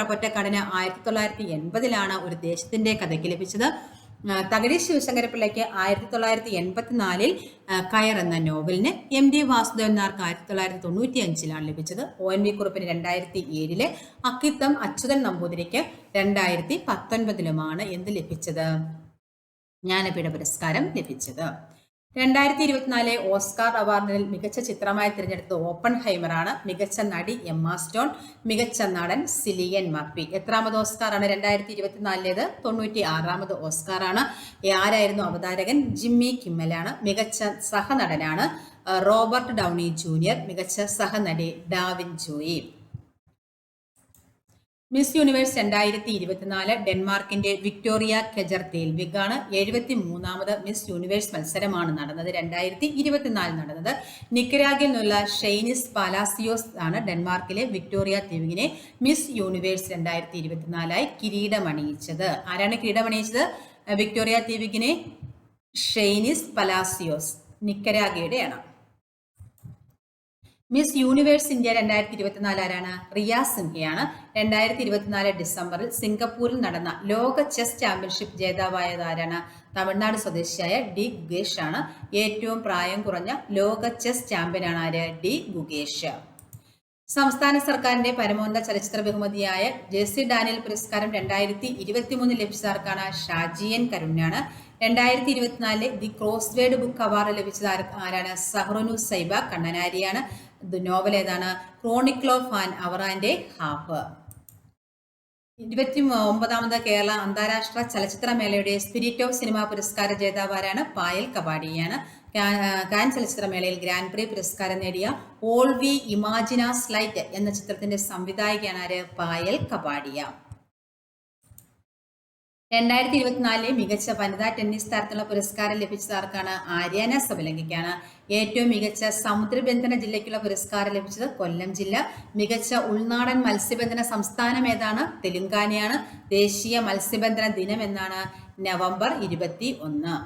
പൊറ്റക്കാടിന് 1980 ഒരു ദേശത്തിന്റെ കഥയ്ക്ക് ലഭിച്ചത്. തകഴി ശിവശങ്കരപ്പിള്ളയ്ക്ക് 1984 കയർ എന്ന നോവലിന്. എം ഡി വാസുദേവൻ നായർക്ക് 1995 ലഭിച്ചത്. ONV കുറുപ്പിന് 2007 അക്കിത്തം അച്യുതൻ നമ്പൂതിരിക്ക് 2019 എന്ത് ലഭിച്ചത്? ജ്ഞാനപീഠ പുരസ്കാരം ലഭിച്ചത്. 2024 ഓസ്കാർ അവാർഡിൽ മികച്ച ചിത്രമായി തിരഞ്ഞെടുത്തത് ഓപ്പൺഹൈമറാണ്. മികച്ച നടി എമ്മ സ്റ്റോൺ, മികച്ച നടൻ സിലിയൻ മർഫി. എത്രാമത് ഓസ്കാറാണ് 2024? 96ാമത് ഓസ്കാറാണ്. ആരായിരുന്നു അവതാരകൻ? ജിമ്മി കിമ്മലാണ്. മികച്ച സഹനടനാണ് റോബർട്ട് ഡൗണി ജൂനിയർ. മികച്ച സഹനടി ഡാവിൻ ജോയി. മിസ് യൂണിവേഴ്സ് 2024 ഡെൻമാർക്കിന്റെ വിക്ടോറിയ കെജർതെൽവിഗ് ആണ്. 73ാമത് മിസ് യൂണിവേഴ്സ് മത്സരമാണ് നടന്നത്. 2024 നടന്നത്. നിക്കരാഗിൽ നിന്നുള്ള ഷെയ്നിസ് പാലാസിയോസ് ആണ് ഡെൻമാർക്കിലെ വിക്ടോറിയ ദ്വീപിനെ മിസ് യൂണിവേഴ്സ് 2024 കിരീടമണിയിച്ചത്. ആരാണ് കിരീടമണിയിച്ചത്? വിക്ടോറിയ ദ്വീപിനെ ഷെയ്നിസ് പലാസിയോസ്, നിക്കരാഗയുടെയാണ്. മിസ് യൂണിവേഴ്സ് ഇന്ത്യ 2024 ആരാണ്? റിയ സിൻഹയാണ്. 2024 ഡിസംബറിൽ സിംഗപ്പൂരിൽ നടന്ന ലോക ചെസ് ചാമ്പ്യൻഷിപ്പ് ജേതാവായത് ആരാണ്? തമിഴ്നാട് സ്വദേശിയായ ഡി ഗുഗേഷ് ആണ്. ഏറ്റവും പ്രായം കുറഞ്ഞ ലോക ചെസ് ചാമ്പ്യനാണ് ആര്? ഡി ഗുഗേഷ്. സംസ്ഥാന സർക്കാരിന്റെ പരമോന്നത ചലച്ചിത്ര ബഹുമതിയായ JC ഡാനിയൽ പുരസ്കാരം 2023 ലഭിച്ചതാർക്കാണ്? ഷാജിയൻ കരുണിനാണ്. 2024 ദി ക്രോസ്വേഡ് ബുക്ക് അവാർഡ് ലഭിച്ചത് ആരാണ്? സഹ്റുനു സൈബ കണ്ണനാരിയാണ്. നോവൽ ഏതാണ്? Chronicle of an hour and a half. 29ാമത് കേരള അന്താരാഷ്ട്ര ചലച്ചിത്രമേളയുടെ സ്പിരിറ്റ് ഓഫ് സിനിമ പുരസ്കാര ജേതാവാരാണ്? പായൽ കപാഡിയാണ്. കാൻ ചലച്ചിത്രമേളയിൽ ഗ്രാൻഡ് പ്രീ പുരസ്കാരം നേടിയ ഓൾ വി ഇമാജിനാസ് ലൈറ്റ് എന്ന ചിത്രത്തിന്റെ സംവിധായകയാണ് ആര്? പായൽ കപാഡിയ. 2024 മികച്ച വനിതാ ടെന്നീസ് താരത്തിനുള്ള പുരസ്കാരം ലഭിച്ചത് ആർക്കാണ്? ആര്യാന സബലങ്കിക്കാണ്. ഏറ്റവും മികച്ച സമുദ്രബന്ധന ജില്ലയ്ക്കുള്ള പുരസ്കാരം ലഭിച്ചത് കൊല്ലം ജില്ല. മികച്ച ഉൾനാടൻ മത്സ്യബന്ധന സംസ്ഥാനം ഏതാണ്? തെലുങ്കാനയാണ്. ദേശീയ മത്സ്യബന്ധന ദിനം എന്നാണ്? നവംബർ 21.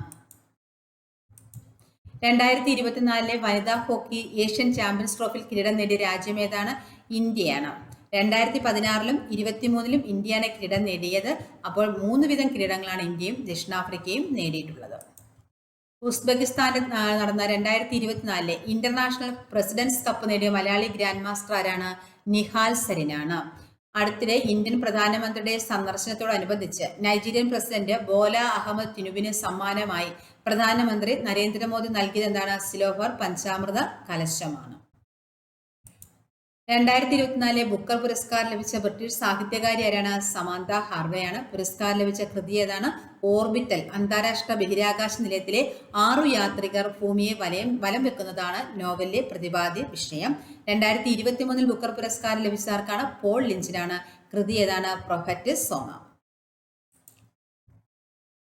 2024 വനിതാ ഹോക്കി ഏഷ്യൻ ചാമ്പ്യൻസ് ട്രോഫിയിൽ കിരീടം നേടിയ രാജ്യം ഏതാണ്? ഇന്ത്യയാണ്. 2016-ലും 23-ലും ഇന്ത്യയാണ് കിരീടം നേടിയത്. അപ്പോൾ 3 വീതം കിരീടങ്ങളാണ് ഇന്ത്യയും ദക്ഷിണാഫ്രിക്കയും നേടിയിട്ടുള്ളത്. ഉസ്ബെക്കിസ്ഥാനിൽ നടന്ന 2024 ഇന്റർനാഷണൽ പ്രസിഡന്റ്സ് കപ്പ് നേടിയ മലയാളി ഗ്രാൻഡ് മാസ്റ്റർ ആരാണ്? നിഹാൽ സരിനാണ്. അടുത്തിടെ ഇന്ത്യൻ പ്രധാനമന്ത്രിയുടെ സന്ദർശനത്തോടനുബന്ധിച്ച് നൈജീരിയൻ പ്രസിഡന്റ് ബോല അഹമ്മദ് തിനുബിന് സമ്മാനമായി പ്രധാനമന്ത്രി നരേന്ദ്രമോദി നൽകിയത് എന്താണ്? സിൽവർ പഞ്ചാമൃത കലശമാണ്. 2024 ബുക്കർ പുരസ്കാരം ലഭിച്ച ബ്രിട്ടീഷ് സാഹിത്യകാരി ആരാണ്? സമാന്ത ഹാർവെയാണ്. പുരസ്കാരം ലഭിച്ച കൃതി ഏതാണ്? ഓർബിറ്റൽ. അന്താരാഷ്ട്ര ബഹിരാകാശ നിലയത്തിലെ 6 യാത്രികർ ഭൂമിയെ വലം വെക്കുന്നതാണ് നോവലിലെ പ്രതിപാദ്യ വിഷയം. 2023 ബുക്കർ പുരസ്കാരം ലഭിച്ചവർക്കാണ്? പോൾ ലിഞ്ചിനാണ്. കൃതി ഏതാണ്? പ്രൊഫറ്റ് സോണ.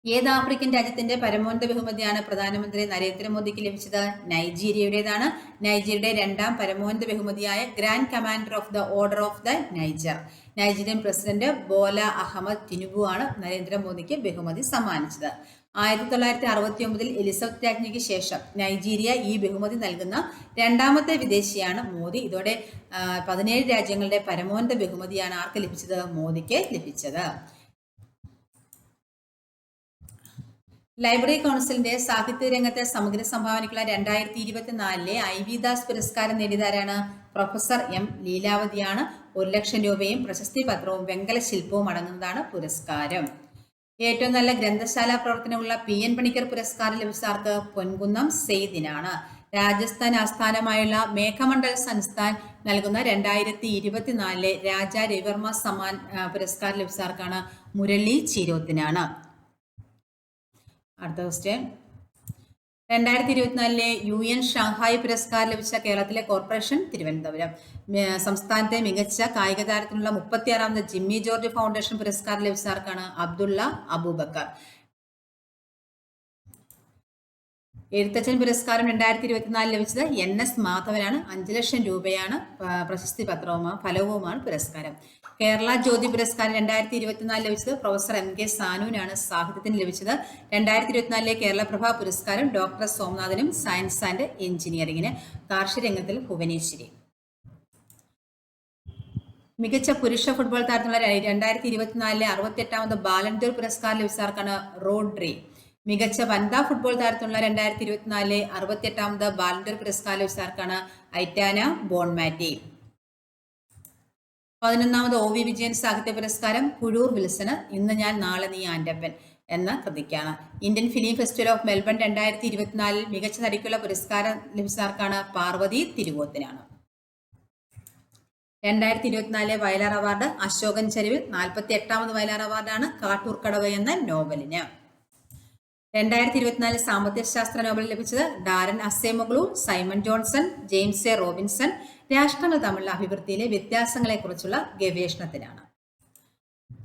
ഏത് ആഫ്രിക്കൻ രാജ്യത്തിന്റെ പരമോന്നത ബഹുമതിയാണ് പ്രധാനമന്ത്രി നരേന്ദ്രമോദിക്ക് ലഭിച്ചത്? നൈജീരിയയുടേതാണ്. നൈജീരിയയുടെ 2ാം പരമോന്നത ബഹുമതിയായ grand commander of the order of the Niger. Nigerian president Bola Ahmed Tinubu ആണ് നരേന്ദ്രമോദിക്ക് ബഹുമതി സമ്മാനിച്ചത്. 1969 എലിസബത്ത് രാജ്ഞിക്ക് ശേഷം നൈജീരിയ ഈ ബഹുമതി നൽകുന്ന 2ാമത്തെ വിദേശിയാണ് മോദി. ഇതോടെ 17 രാജ്യങ്ങളുടെ പരമോന്നത ബഹുമതിയാണ് ആർക്ക് ലഭിച്ചത്? മോദിക്ക് ലഭിച്ചത്. ലൈബ്രറി കൗൺസിലിന്റെ സാഹിത്യ രംഗത്തെ സമഗ്ര സംഭാവനയ്ക്കുള്ള 2024 IV ദാസ് പുരസ്കാരം നേടിയതാരാണ്? Professor M ലീലാവതിയാണ്. 1 ലക്ഷം രൂപയും പ്രശസ്തി പത്രവും വെങ്കല ശില്പവും അടങ്ങുന്നതാണ് പുരസ്കാരം. ഏറ്റവും നല്ല ഗ്രന്ഥശാല പ്രവർത്തനമുള്ള PN പണിക്കർ പുരസ്കാരം ലഭിച്ചവർക്ക് പൊൻകുന്നം സെയ്ദിനാണ്. രാജസ്ഥാൻ ആസ്ഥാനമായുള്ള മേഘമണ്ഡൽ സംസ്ഥാൻ നൽകുന്ന 2024 രാജാ രവിവർമ്മ സമ്മാൻ പുരസ്കാരം ലഭിച്ചവർക്കാണ്? മുരളി ചീരോത്തിനാണ്. അടുത്ത ക്വസ്റ്റ്യൻ. 2024 UN ഷാങ്ഹായ് പുരസ്കാരം ലഭിച്ച കേരളത്തിലെ കോർപ്പറേഷൻ തിരുവനന്തപുരം. സംസ്ഥാനത്തെ മികച്ച കായിക താരത്തിനുള്ള 36ാമത് ജിമ്മി ജോർജ് ഫൗണ്ടേഷൻ പുരസ്കാരം ലഭിച്ചവർക്കാണ്? അബ്ദുള്ള അബൂബക്കർ. എഴുത്തച്ഛൻ പുരസ്കാരം 2024 ലഭിച്ചത് NS മാധവനാണ്. 5 ലക്ഷം രൂപയാണ് പ്രശസ്തി പത്രവും ഫലവുമാണ് പുരസ്കാരം. കേരള ജ്യോതി പുരസ്കാരം 2024 ലഭിച്ചത് പ്രൊഫസർ MK സാനുവിനാണ്. സാഹിത്യത്തിന് ലഭിച്ചത് 2024 കേരളപ്രഭ പുരസ്കാരം ഡോക്ടർ സോമനാഥനും സയൻസ് ആൻഡ് എഞ്ചിനീയറിംഗിന്. കാർഷിക രംഗത്തിൽ ഭുവനേശ്വരി. മികച്ച പുരുഷ ഫുട്ബോൾ താരത്തിനുള്ള 2024 68ാമത് ബാലൻഡോർ പുരസ്കാരം ലഭിച്ചവർക്കാണ്? റോഡ്രി. മികച്ച വനിതാ ഫുട്ബോൾ താരത്തിനുള്ള 2024 68ാമത് ബാലൻഡോർ പുരസ്കാരം ലഭിച്ചവർക്കാണ്? Aitana Bonmati. 11ാമത് OV വിജയൻ സാഹിത്യ പുരസ്കാരം കുഴൂർ വിൽസന് ഇന്ന് ഞാൻ നാളെ നീ ആൻഡപ്പൻ എന്ന കൃതിക്കാണ്. Indian film festival of Melbourne 2024 മികച്ച നടിക്കുള്ള പുരസ്കാരം ലഭിച്ചവർക്കാണ്? പാർവതി തിരുവോത്തിനാണ്. 2024 വയലാർ അവാർഡ് അശോകൻ ചരിവിൽ. 48ാമത് വയലാർ അവാർഡാണ് കാട്ടൂർക്കടവ് എന്ന നോവലിന്. 2024 സാമ്പത്തിക ശാസ്ത്ര നോബൽ ലഭിച്ചത് Daron Acemoglu, Simon Johnson, James A Robinson. രാഷ്ട്രങ്ങൾ തമ്മിലുള്ള അഭിവൃദ്ധിയിലെ വ്യത്യാസങ്ങളെക്കുറിച്ചുള്ള ഗവേഷണത്തിനാണ്.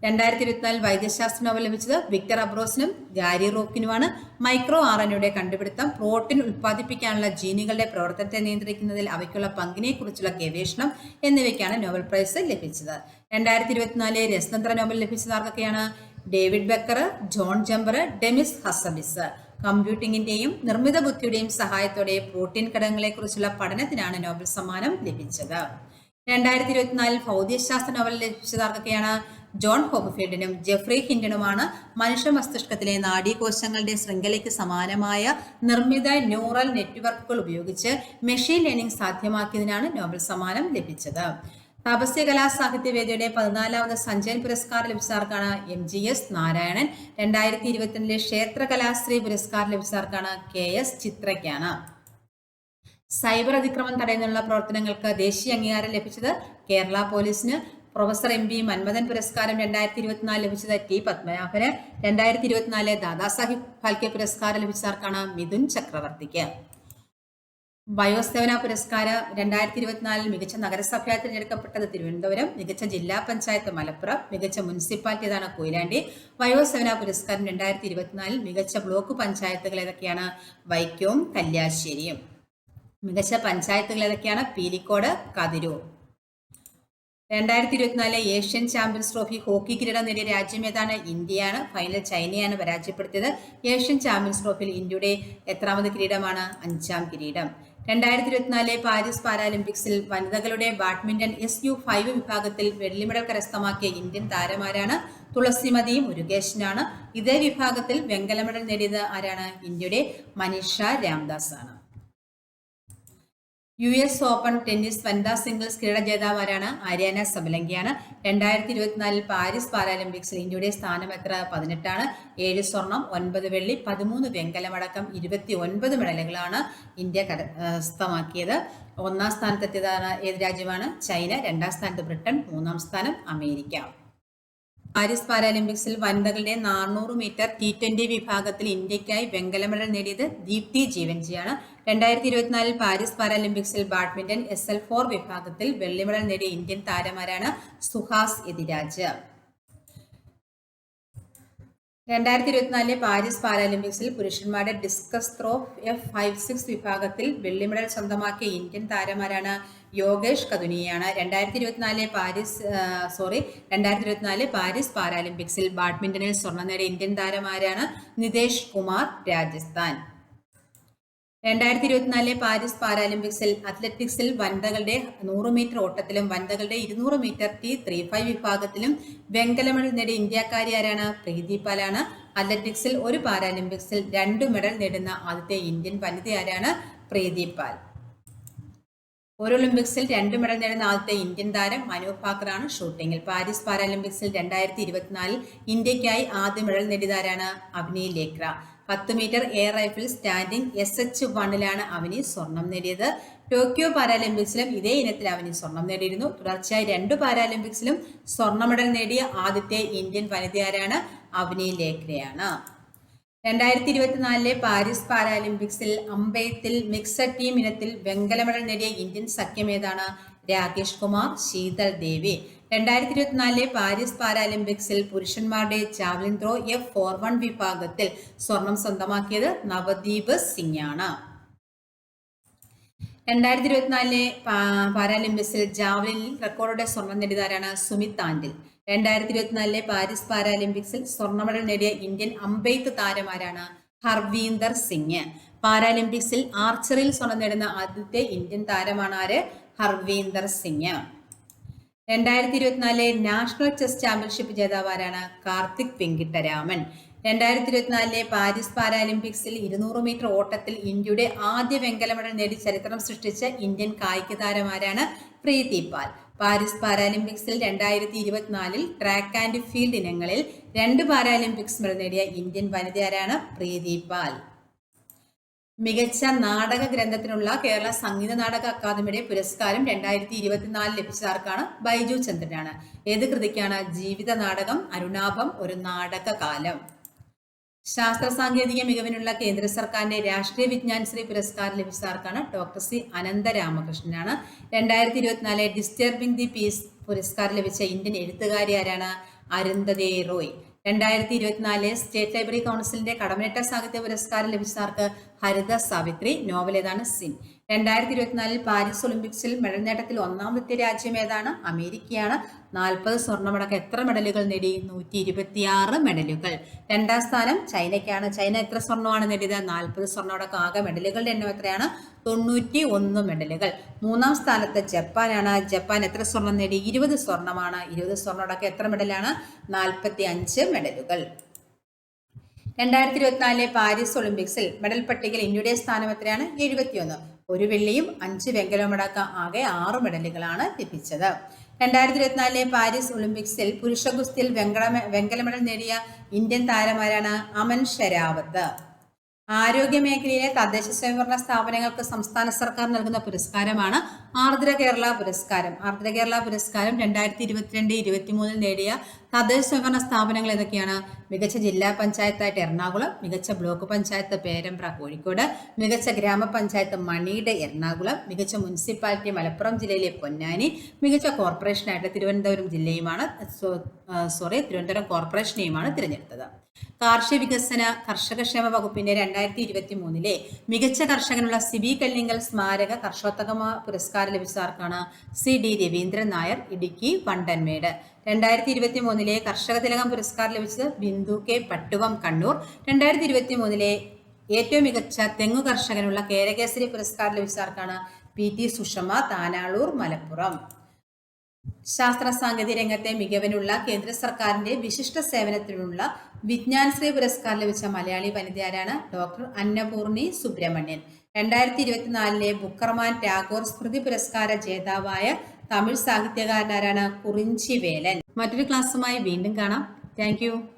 2024 വൈദ്യശാസ്ത്ര നോബൽ ലഭിച്ചത് വിക്ടർ അബ്രോസിനും ഗാരി റോക്കിനുമാണ്. മൈക്രോ RNAയുടെ കണ്ടുപിടുത്തം, പ്രോട്ടീൻ ഉൽപ്പാദിപ്പിക്കാനുള്ള ജീനുകളുടെ പ്രവർത്തനത്തെ നിയന്ത്രിക്കുന്നതിൽ അവയ്ക്കുള്ള പങ്കിനെ കുറിച്ചുള്ള ഗവേഷണം എന്നിവയ്ക്കാണ് നോബൽ പ്രൈസ് ലഭിച്ചത്. 2024 രസതന്ത്ര നോബൽ ലഭിച്ചത് ആർക്കൊക്കെയാണ്? David Baker, John Jumper, Demis Hassabis. കമ്പ്യൂട്ടിങ്ങിന്റെയും നിർമ്മിത ബുദ്ധിയുടെയും സഹായത്തോടെ പ്രോട്ടീൻ ഘടകങ്ങളെക്കുറിച്ചുള്ള പഠനത്തിനാണ് നോബൽ സമ്മാനം ലഭിച്ചത്. 2024 ഭൗതികശാസ്ത്ര നോബൽ ലഭിച്ചത് ആർക്കൊക്കെയാണ്? ജോൺ ഹോപ്ഫീൽഡിനും ജെഫ്രി ഹിൻഡനുമാണ്. മനുഷ്യ മസ്തിഷ്കത്തിലെ നാഡീകോശങ്ങളുടെ ശൃംഖലയ്ക്ക് സമാനമായ നിർമ്മിത ന്യൂറൽ നെറ്റ്വർക്കുകൾ ഉപയോഗിച്ച് മെഷീൻ ലേണിംഗ് സാധ്യമാക്കിയതിനാണ് നോബൽ സമ്മാനം ലഭിച്ചത്. തപസ്യ കലാസാഹിത്യവേദിയുടെ 14ാമത് സഞ്ജയൻ പുരസ്കാരം ലഭിച്ചവർക്കാണ്? MGS നാരായണൻ. 2022 ക്ഷേത്ര കലാശ്രീ പുരസ്കാരം ലഭിച്ചവർക്കാണ്? KS ചിത്രയ്ക്കാണ്. സൈബർ അതിക്രമം തടയുന്നതിനുള്ള പ്രവർത്തനങ്ങൾക്ക് ദേശീയ അംഗീകാരം ലഭിച്ചത് കേരള പോലീസിന്. പ്രൊഫസർ MB മന്മഥൻ പുരസ്കാരം 2024 ലഭിച്ചത് T പത്മനാഭന്. 2024 ദാദാസാഹിബ് ഫാൽക്കെ പുരസ്കാരം ലഭിച്ചവർക്കാണ്? മിഥുൻ ചക്രവർത്തിക്ക്. ബയോസേവന പുരസ്കാരം 2024 മികച്ച നഗരസഭയായി തിരഞ്ഞെടുക്കപ്പെട്ടത് തിരുവനന്തപുരം. മികച്ച ജില്ലാ പഞ്ചായത്ത് മലപ്പുറം. മികച്ച മുനിസിപ്പാലിറ്റി ഏതാണ്? കൊയിലാണ്ടി. വയോസേവന പുരസ്കാരം 2024 മികച്ച ബ്ലോക്ക് പഞ്ചായത്തുകൾ ഏതൊക്കെയാണ്? വൈക്കവും കല്യാശ്ശേരിയും. മികച്ച പഞ്ചായത്തുകൾ ഏതൊക്കെയാണ്? Peelikode, Kathirur. 2024 Asian champions trophy hockey കിരീടം നേടിയ രാജ്യം ഏതാണ്? ഇന്ത്യയാണ്. ഫൈനൽ ചൈനയാണ് പരാജയപ്പെടുത്തിയത്. ഏഷ്യൻ ചാമ്പ്യൻസ് ട്രോഫിയിൽ ഇന്ത്യയുടെ എത്രാമത് കിരീടമാണ്? 5ാം കിരീടം. 2024 പാരീസ് പാരാലിമ്പിക്സിൽ വനിതകളുടെ ബാഡ്മിന്റൺ SU5 വിഭാഗത്തിൽ വെള്ളി മെഡൽ കരസ്ഥമാക്കിയ ഇന്ത്യൻ താരമാരാണ്? തുളസിമതി മുരുകേശനാണ്. ഇതേ വിഭാഗത്തിൽ വെങ്കല മെഡൽ നേടിയത് ആരാണ്? ഇന്ത്യയുടെ മനീഷ രാംദാസ് ആണ്. US ഓപ്പൺ ടെന്നീസ് വനിതാ സിംഗിൾസ് കിരീട ജേതാവാരാണ്? ആര്യാന സബലങ്കിയാണ്. 2024 പാരീസ് പാരാലിമ്പിക്സിൽ ഇന്ത്യയുടെ സ്ഥാനം എത്ര? 18 7 സ്വർണം 9 വെള്ളി 13 വെങ്കലമടക്കം 29 മെഡലുകളാണ് ഇന്ത്യ കരസ്ഥമാക്കിയത്. ഒന്നാം സ്ഥാനത്തെത്തിയതാണ് ഏത് രാജ്യമാണ്? ചൈന. രണ്ടാം സ്ഥാനത്ത് ബ്രിട്ടൻ. മൂന്നാം സ്ഥാനം അമേരിക്ക. പാരീസ് പാരാലിമ്പിക്സിൽ വനിതകളുടെ 400 മീറ്റർ T20 വിഭാഗത്തിൽ ഇന്ത്യക്കായി വെങ്കല മെഡൽ നേടിയത് ദീപ്തി ജീവൻജിയാണ്. 2024 പാരീസ് പാരാലിമ്പിക്സിൽ ബാഡ്മിന്റൺ SL4 വിഭാഗത്തിൽ വെള്ളി മെഡൽ നേടിയ ഇന്ത്യൻ താരമാരാണ്? സുഹാസ് എതിരാജ്. 2024 പാരീസ് പാരാലിമ്പിക്സിൽ പുരുഷന്മാരുടെ ഡിസ്കസ് ത്രോ F5-6 വിഭാഗത്തിൽ വെള്ളി മെഡൽ സ്വന്തമാക്കിയ ഇന്ത്യൻ താരമാരാണ്? യോഗേഷ് കതുനിയാണ്. 2024 പാരീസ് പാരാലിമ്പിക്സിൽ ബാഡ്മിന്റണിൽ സ്വർണം നേടിയ ഇന്ത്യൻ താരമാരാണ്? നിതേഷ് കുമാർ, രാജസ്ഥാൻ. 2024 പാരീസ് പാരാലിമ്പിക്സിൽ അത്ലറ്റിക്സിൽ വനിതകളുടെ 100 മീറ്റർ ഓട്ടത്തിലും വനിതകളുടെ 200 മീറ്റർ T35 വിഭാഗത്തിലും വെങ്കല മെഡൽ നേടിയ ഇന്ത്യക്കാരി ആരാണ്? പ്രീതി പാലാണ്. അത്ലറ്റിക്സിൽ ഒരു പാരാലിമ്പിക്സിൽ 2 മെഡൽ നേടുന്ന ആദ്യത്തെ ഇന്ത്യൻ വനിത ആരാണ്? പ്രീതി പാൽ. ഒരു ഒളിമ്പിക്സിൽ 2 മെഡൽ നേടുന്ന ആദ്യത്തെ ഇന്ത്യൻ താരം മനു ഭാക്കറാണ് ഷൂട്ടിങ്ങിൽ. പാരീസ് പാരാലിമ്പിക്സിൽ 2024 ഇന്ത്യക്കായി ആദ്യ medal നേടിയതാരാണ്? Avani ലേക്ര. 10 metre air rifle standing SH1ലാണ് Avani സ്വർണം നേടിയത്. ടോക്കിയോ പാരാലിമ്പിക്സിലും ഇതേ ഇനത്തിൽ അവനി സ്വർണം നേടിയിരുന്നു. തുടർച്ചയായി 2 പാരാലിമ്പിക്സിലും സ്വർണ്ണ മെഡൽ നേടിയ ആദ്യത്തെ ഇന്ത്യൻ വനിതയാരാണ്? അവനി ലേക്രയാണ്. 2024 പാരീസ് പാരാലിമ്പിക്സിൽ അമ്പെയ്ത്തിൽ മിക്സഡ് ടീം ഇനത്തിൽ വെങ്കല മെഡൽ നേടിയ ഇന്ത്യൻ സഖ്യം ഏതാണ്? രാകേഷ് കുമാർ, ശീതൽ ദേവി. 2024 പാരീസ് പാരാലിമ്പിക്സിൽ പുരുഷന്മാരുടെ ജാവലിൻ ത്രോ F41 വിഭാഗത്തിൽ സ്വർണം സ്വന്തമാക്കിയത് നവദീപ് സിംഗ് ആണ്. 2024 പാരാലിമ്പിക്സിൽ ജാവലിനിൽ റെക്കോർഡോടെ സ്വർണം നേടിയതാരാണ്? സുമിത് ആൻഡിൽ. 2024 പാരീസ് പാരാലിമ്പിക്സിൽ സ്വർണ്ണ മെഡൽ നേടിയ ഇന്ത്യൻ അമ്പെയ്ത്ത് താരമാരാണ്? ഹർവീന്ദർ സിംഗ്. പാരാലിമ്പിക്സിൽ ആർച്ചറിയിൽ സ്വർണം നേടുന്ന ആദ്യത്തെ ഇന്ത്യൻ താരമാണ് ആര്? Harvinder Singh. 2024 national chess championship ജേതാവാരാണ്? കാർത്തിക് വെങ്കിട്ടരാമൻ. 2024 പാരീസ് പാരാലിമ്പിക്സിൽ 200 മീറ്റർ ഓട്ടത്തിൽ ഇന്ത്യയുടെ ആദ്യ വെങ്കല മെഡൽ നേടി ചരിത്രം സൃഷ്ടിച്ച ഇന്ത്യൻ കായിക താരമാരാണ്? പ്രീതി പാൽ. പാരീസ് പാരാലിമ്പിക്സിൽ 2024 ട്രാക്ക് ആൻഡ് ഫീൽഡ് ഇനങ്ങളിൽ 2 പാരാലിമ്പിക്സ് മെഡൽ നേടിയ ഇന്ത്യൻ വനിതയാരാണ്? പ്രീതി പാൽ. മികച്ച നാടക ഗ്രന്ഥത്തിനുള്ള കേരള സംഗീത നാടക അക്കാദമിയുടെ പുരസ്കാരം 2024 ലഭിച്ചതാർക്കാണ്? ബൈജു ചന്ദ്രനാണ്. ഏത് കൃതിക്കാണ്? ജീവിത നാടകം അരുണാഭം ഒരു നാടകകാലം. ശാസ്ത്ര സാങ്കേതിക മികവിനുള്ള കേന്ദ്ര സർക്കാരിന്റെ രാഷ്ട്രീയ വിജ്ഞാൻ ശ്രീ പുരസ്കാരം ലഭിച്ചതാർക്കാണ്? ഡോക്ടർ സി അനന്തരാമകൃഷ്ണനാണ്. 2024 ഡിസ്റ്റർബിംഗ് ദി പീസ് പുരസ്കാരം ലഭിച്ച ഇന്ത്യൻ എഴുത്തുകാരി ആരാണ്? അരുന്ധതി റോയ്. 2024 സ്റ്റേറ്റ് ലൈബ്രറി കൗൺസിലിന്റെ കടമനിട്ട സാഹിത്യ പുരസ്കാരം ലഭിച്ചവർക്ക് ഹരിത സാവിത്രി. നോവൽ ഏതാണ്? സിൻ. 2024 പാരീസ് ഒളിമ്പിക്സിൽ മെഡൽ നേട്ടത്തിൽ ഒന്നാമത്തെ രാജ്യം ഏതാണ്? അമേരിക്കയാണ്. 40 സ്വർണ്ണമടക്കം എത്ര മെഡലുകൾ നേടി? 126 മെഡലുകൾ. രണ്ടാം സ്ഥാനം ചൈനയ്ക്കാണ്. ചൈന എത്ര സ്വർണ്ണമാണ് നേടിയത്? 40 സ്വർണ്ണമടക്കം. ആകെ മെഡലുകളുടെ എണ്ണം എത്രയാണ്? 91 മെഡലുകൾ. മൂന്നാം സ്ഥാനത്ത് ജപ്പാനാണ്. ജപ്പാൻ എത്ര സ്വർണം നേടി? 20 സ്വർണ്ണമാണ്. 20 സ്വർണ്ണമടക്കം എത്ര മെഡലാണ്? 45 മെഡലുകൾ. 2024 പാരീസ് ഒളിമ്പിക്സിൽ മെഡൽ പട്ടികയിൽ ഇന്ത്യയുടെ സ്ഥാനം എത്രയാണ്? 71. ഒരു വെള്ളിയും 5 വെങ്കലവും അടക്കം ആകെ 6 മെഡലുകളാണ് ലഭിച്ചത്. 2024 പാരീസ് ഒളിമ്പിക്സിൽ പുരുഷ ഗുസ്തിയിൽ വെങ്കല മെഡൽ നേടിയ ഇന്ത്യൻ താരമാരാണ്? അമൻ ഷെരാവത്ത്. ആരോഗ്യ മേഖലയിലെ തദ്ദേശ സ്വയംഭരണ സ്ഥാപനങ്ങൾക്ക് സംസ്ഥാന സർക്കാർ നൽകുന്ന പുരസ്കാരമാണ് ആർദ്ര കേരള പുരസ്കാരം. ആർദ്ര കേരള പുരസ്കാരം 2022-23 നേടിയ തദ്ദേശ സ്വയംഭരണ സ്ഥാപനങ്ങൾ ഏതൊക്കെയാണ്? മികച്ച ജില്ലാ പഞ്ചായത്തായിട്ട് എറണാകുളം, മികച്ച ബ്ലോക്ക് പഞ്ചായത്ത് പേരമ്പ്ര കോഴിക്കോട്, മികച്ച ഗ്രാമപഞ്ചായത്ത് മണിയുടെ എറണാകുളം, മികച്ച മുനിസിപ്പാലിറ്റി മലപ്പുറം ജില്ലയിലെ പൊന്നാനി, മികച്ച കോർപ്പറേഷനായിട്ട് തിരുവനന്തപുരം കോർപ്പറേഷനെയുമാണ് തിരഞ്ഞെടുത്തത്. കാർഷിക വികസന കർഷകക്ഷേമ വകുപ്പിന്റെ 2023 മികച്ച കർഷകനുള്ള സിബി കല്ലിങ്കൽ സ്മാരക കർഷോത്തമ പുരസ്കാരം ലഭിച്ചവർക്കാണ്? CD രവീന്ദ്രൻ നായർ, ഇടുക്കി വണ്ടൻമേട്. 2023 കർഷക തിലകം പുരസ്കാരം ലഭിച്ചത് ബിന്ദു കെ പട്ടുവം, കണ്ണൂർ. 2023 ഏറ്റവും മികച്ച തെങ്ങു കർഷകനുള്ള കേരകേസരി പുരസ്കാരം ലഭിച്ചവർക്കാണ് PT സുഷമ, താനാളൂർ, മലപ്പുറം. ശാസ്ത്ര സാങ്കേതിക രംഗത്തെ മികവിനുള്ള കേന്ദ്ര സർക്കാരിന്റെ വിശിഷ്ട സേവനത്തിനുള്ള വിജ്ഞാൻശ്രീ പുരസ്കാരം ലഭിച്ച മലയാളി വനിതയാരാണ്? ഡോക്ടർ അന്നപൂർണി സുബ്രഹ്മണ്യൻ. 2024 ബുക്കർമാൻ ടാഗോർ സ്മൃതി പുരസ്കാര ജേതാവായ തമിഴ് സാഹിത്യകാരനാരാണ്? കുറിഞ്ചി വേലൻ. മറ്റൊരു ക്ലാസ്സുമായി വീണ്ടും കാണാം. താങ്ക്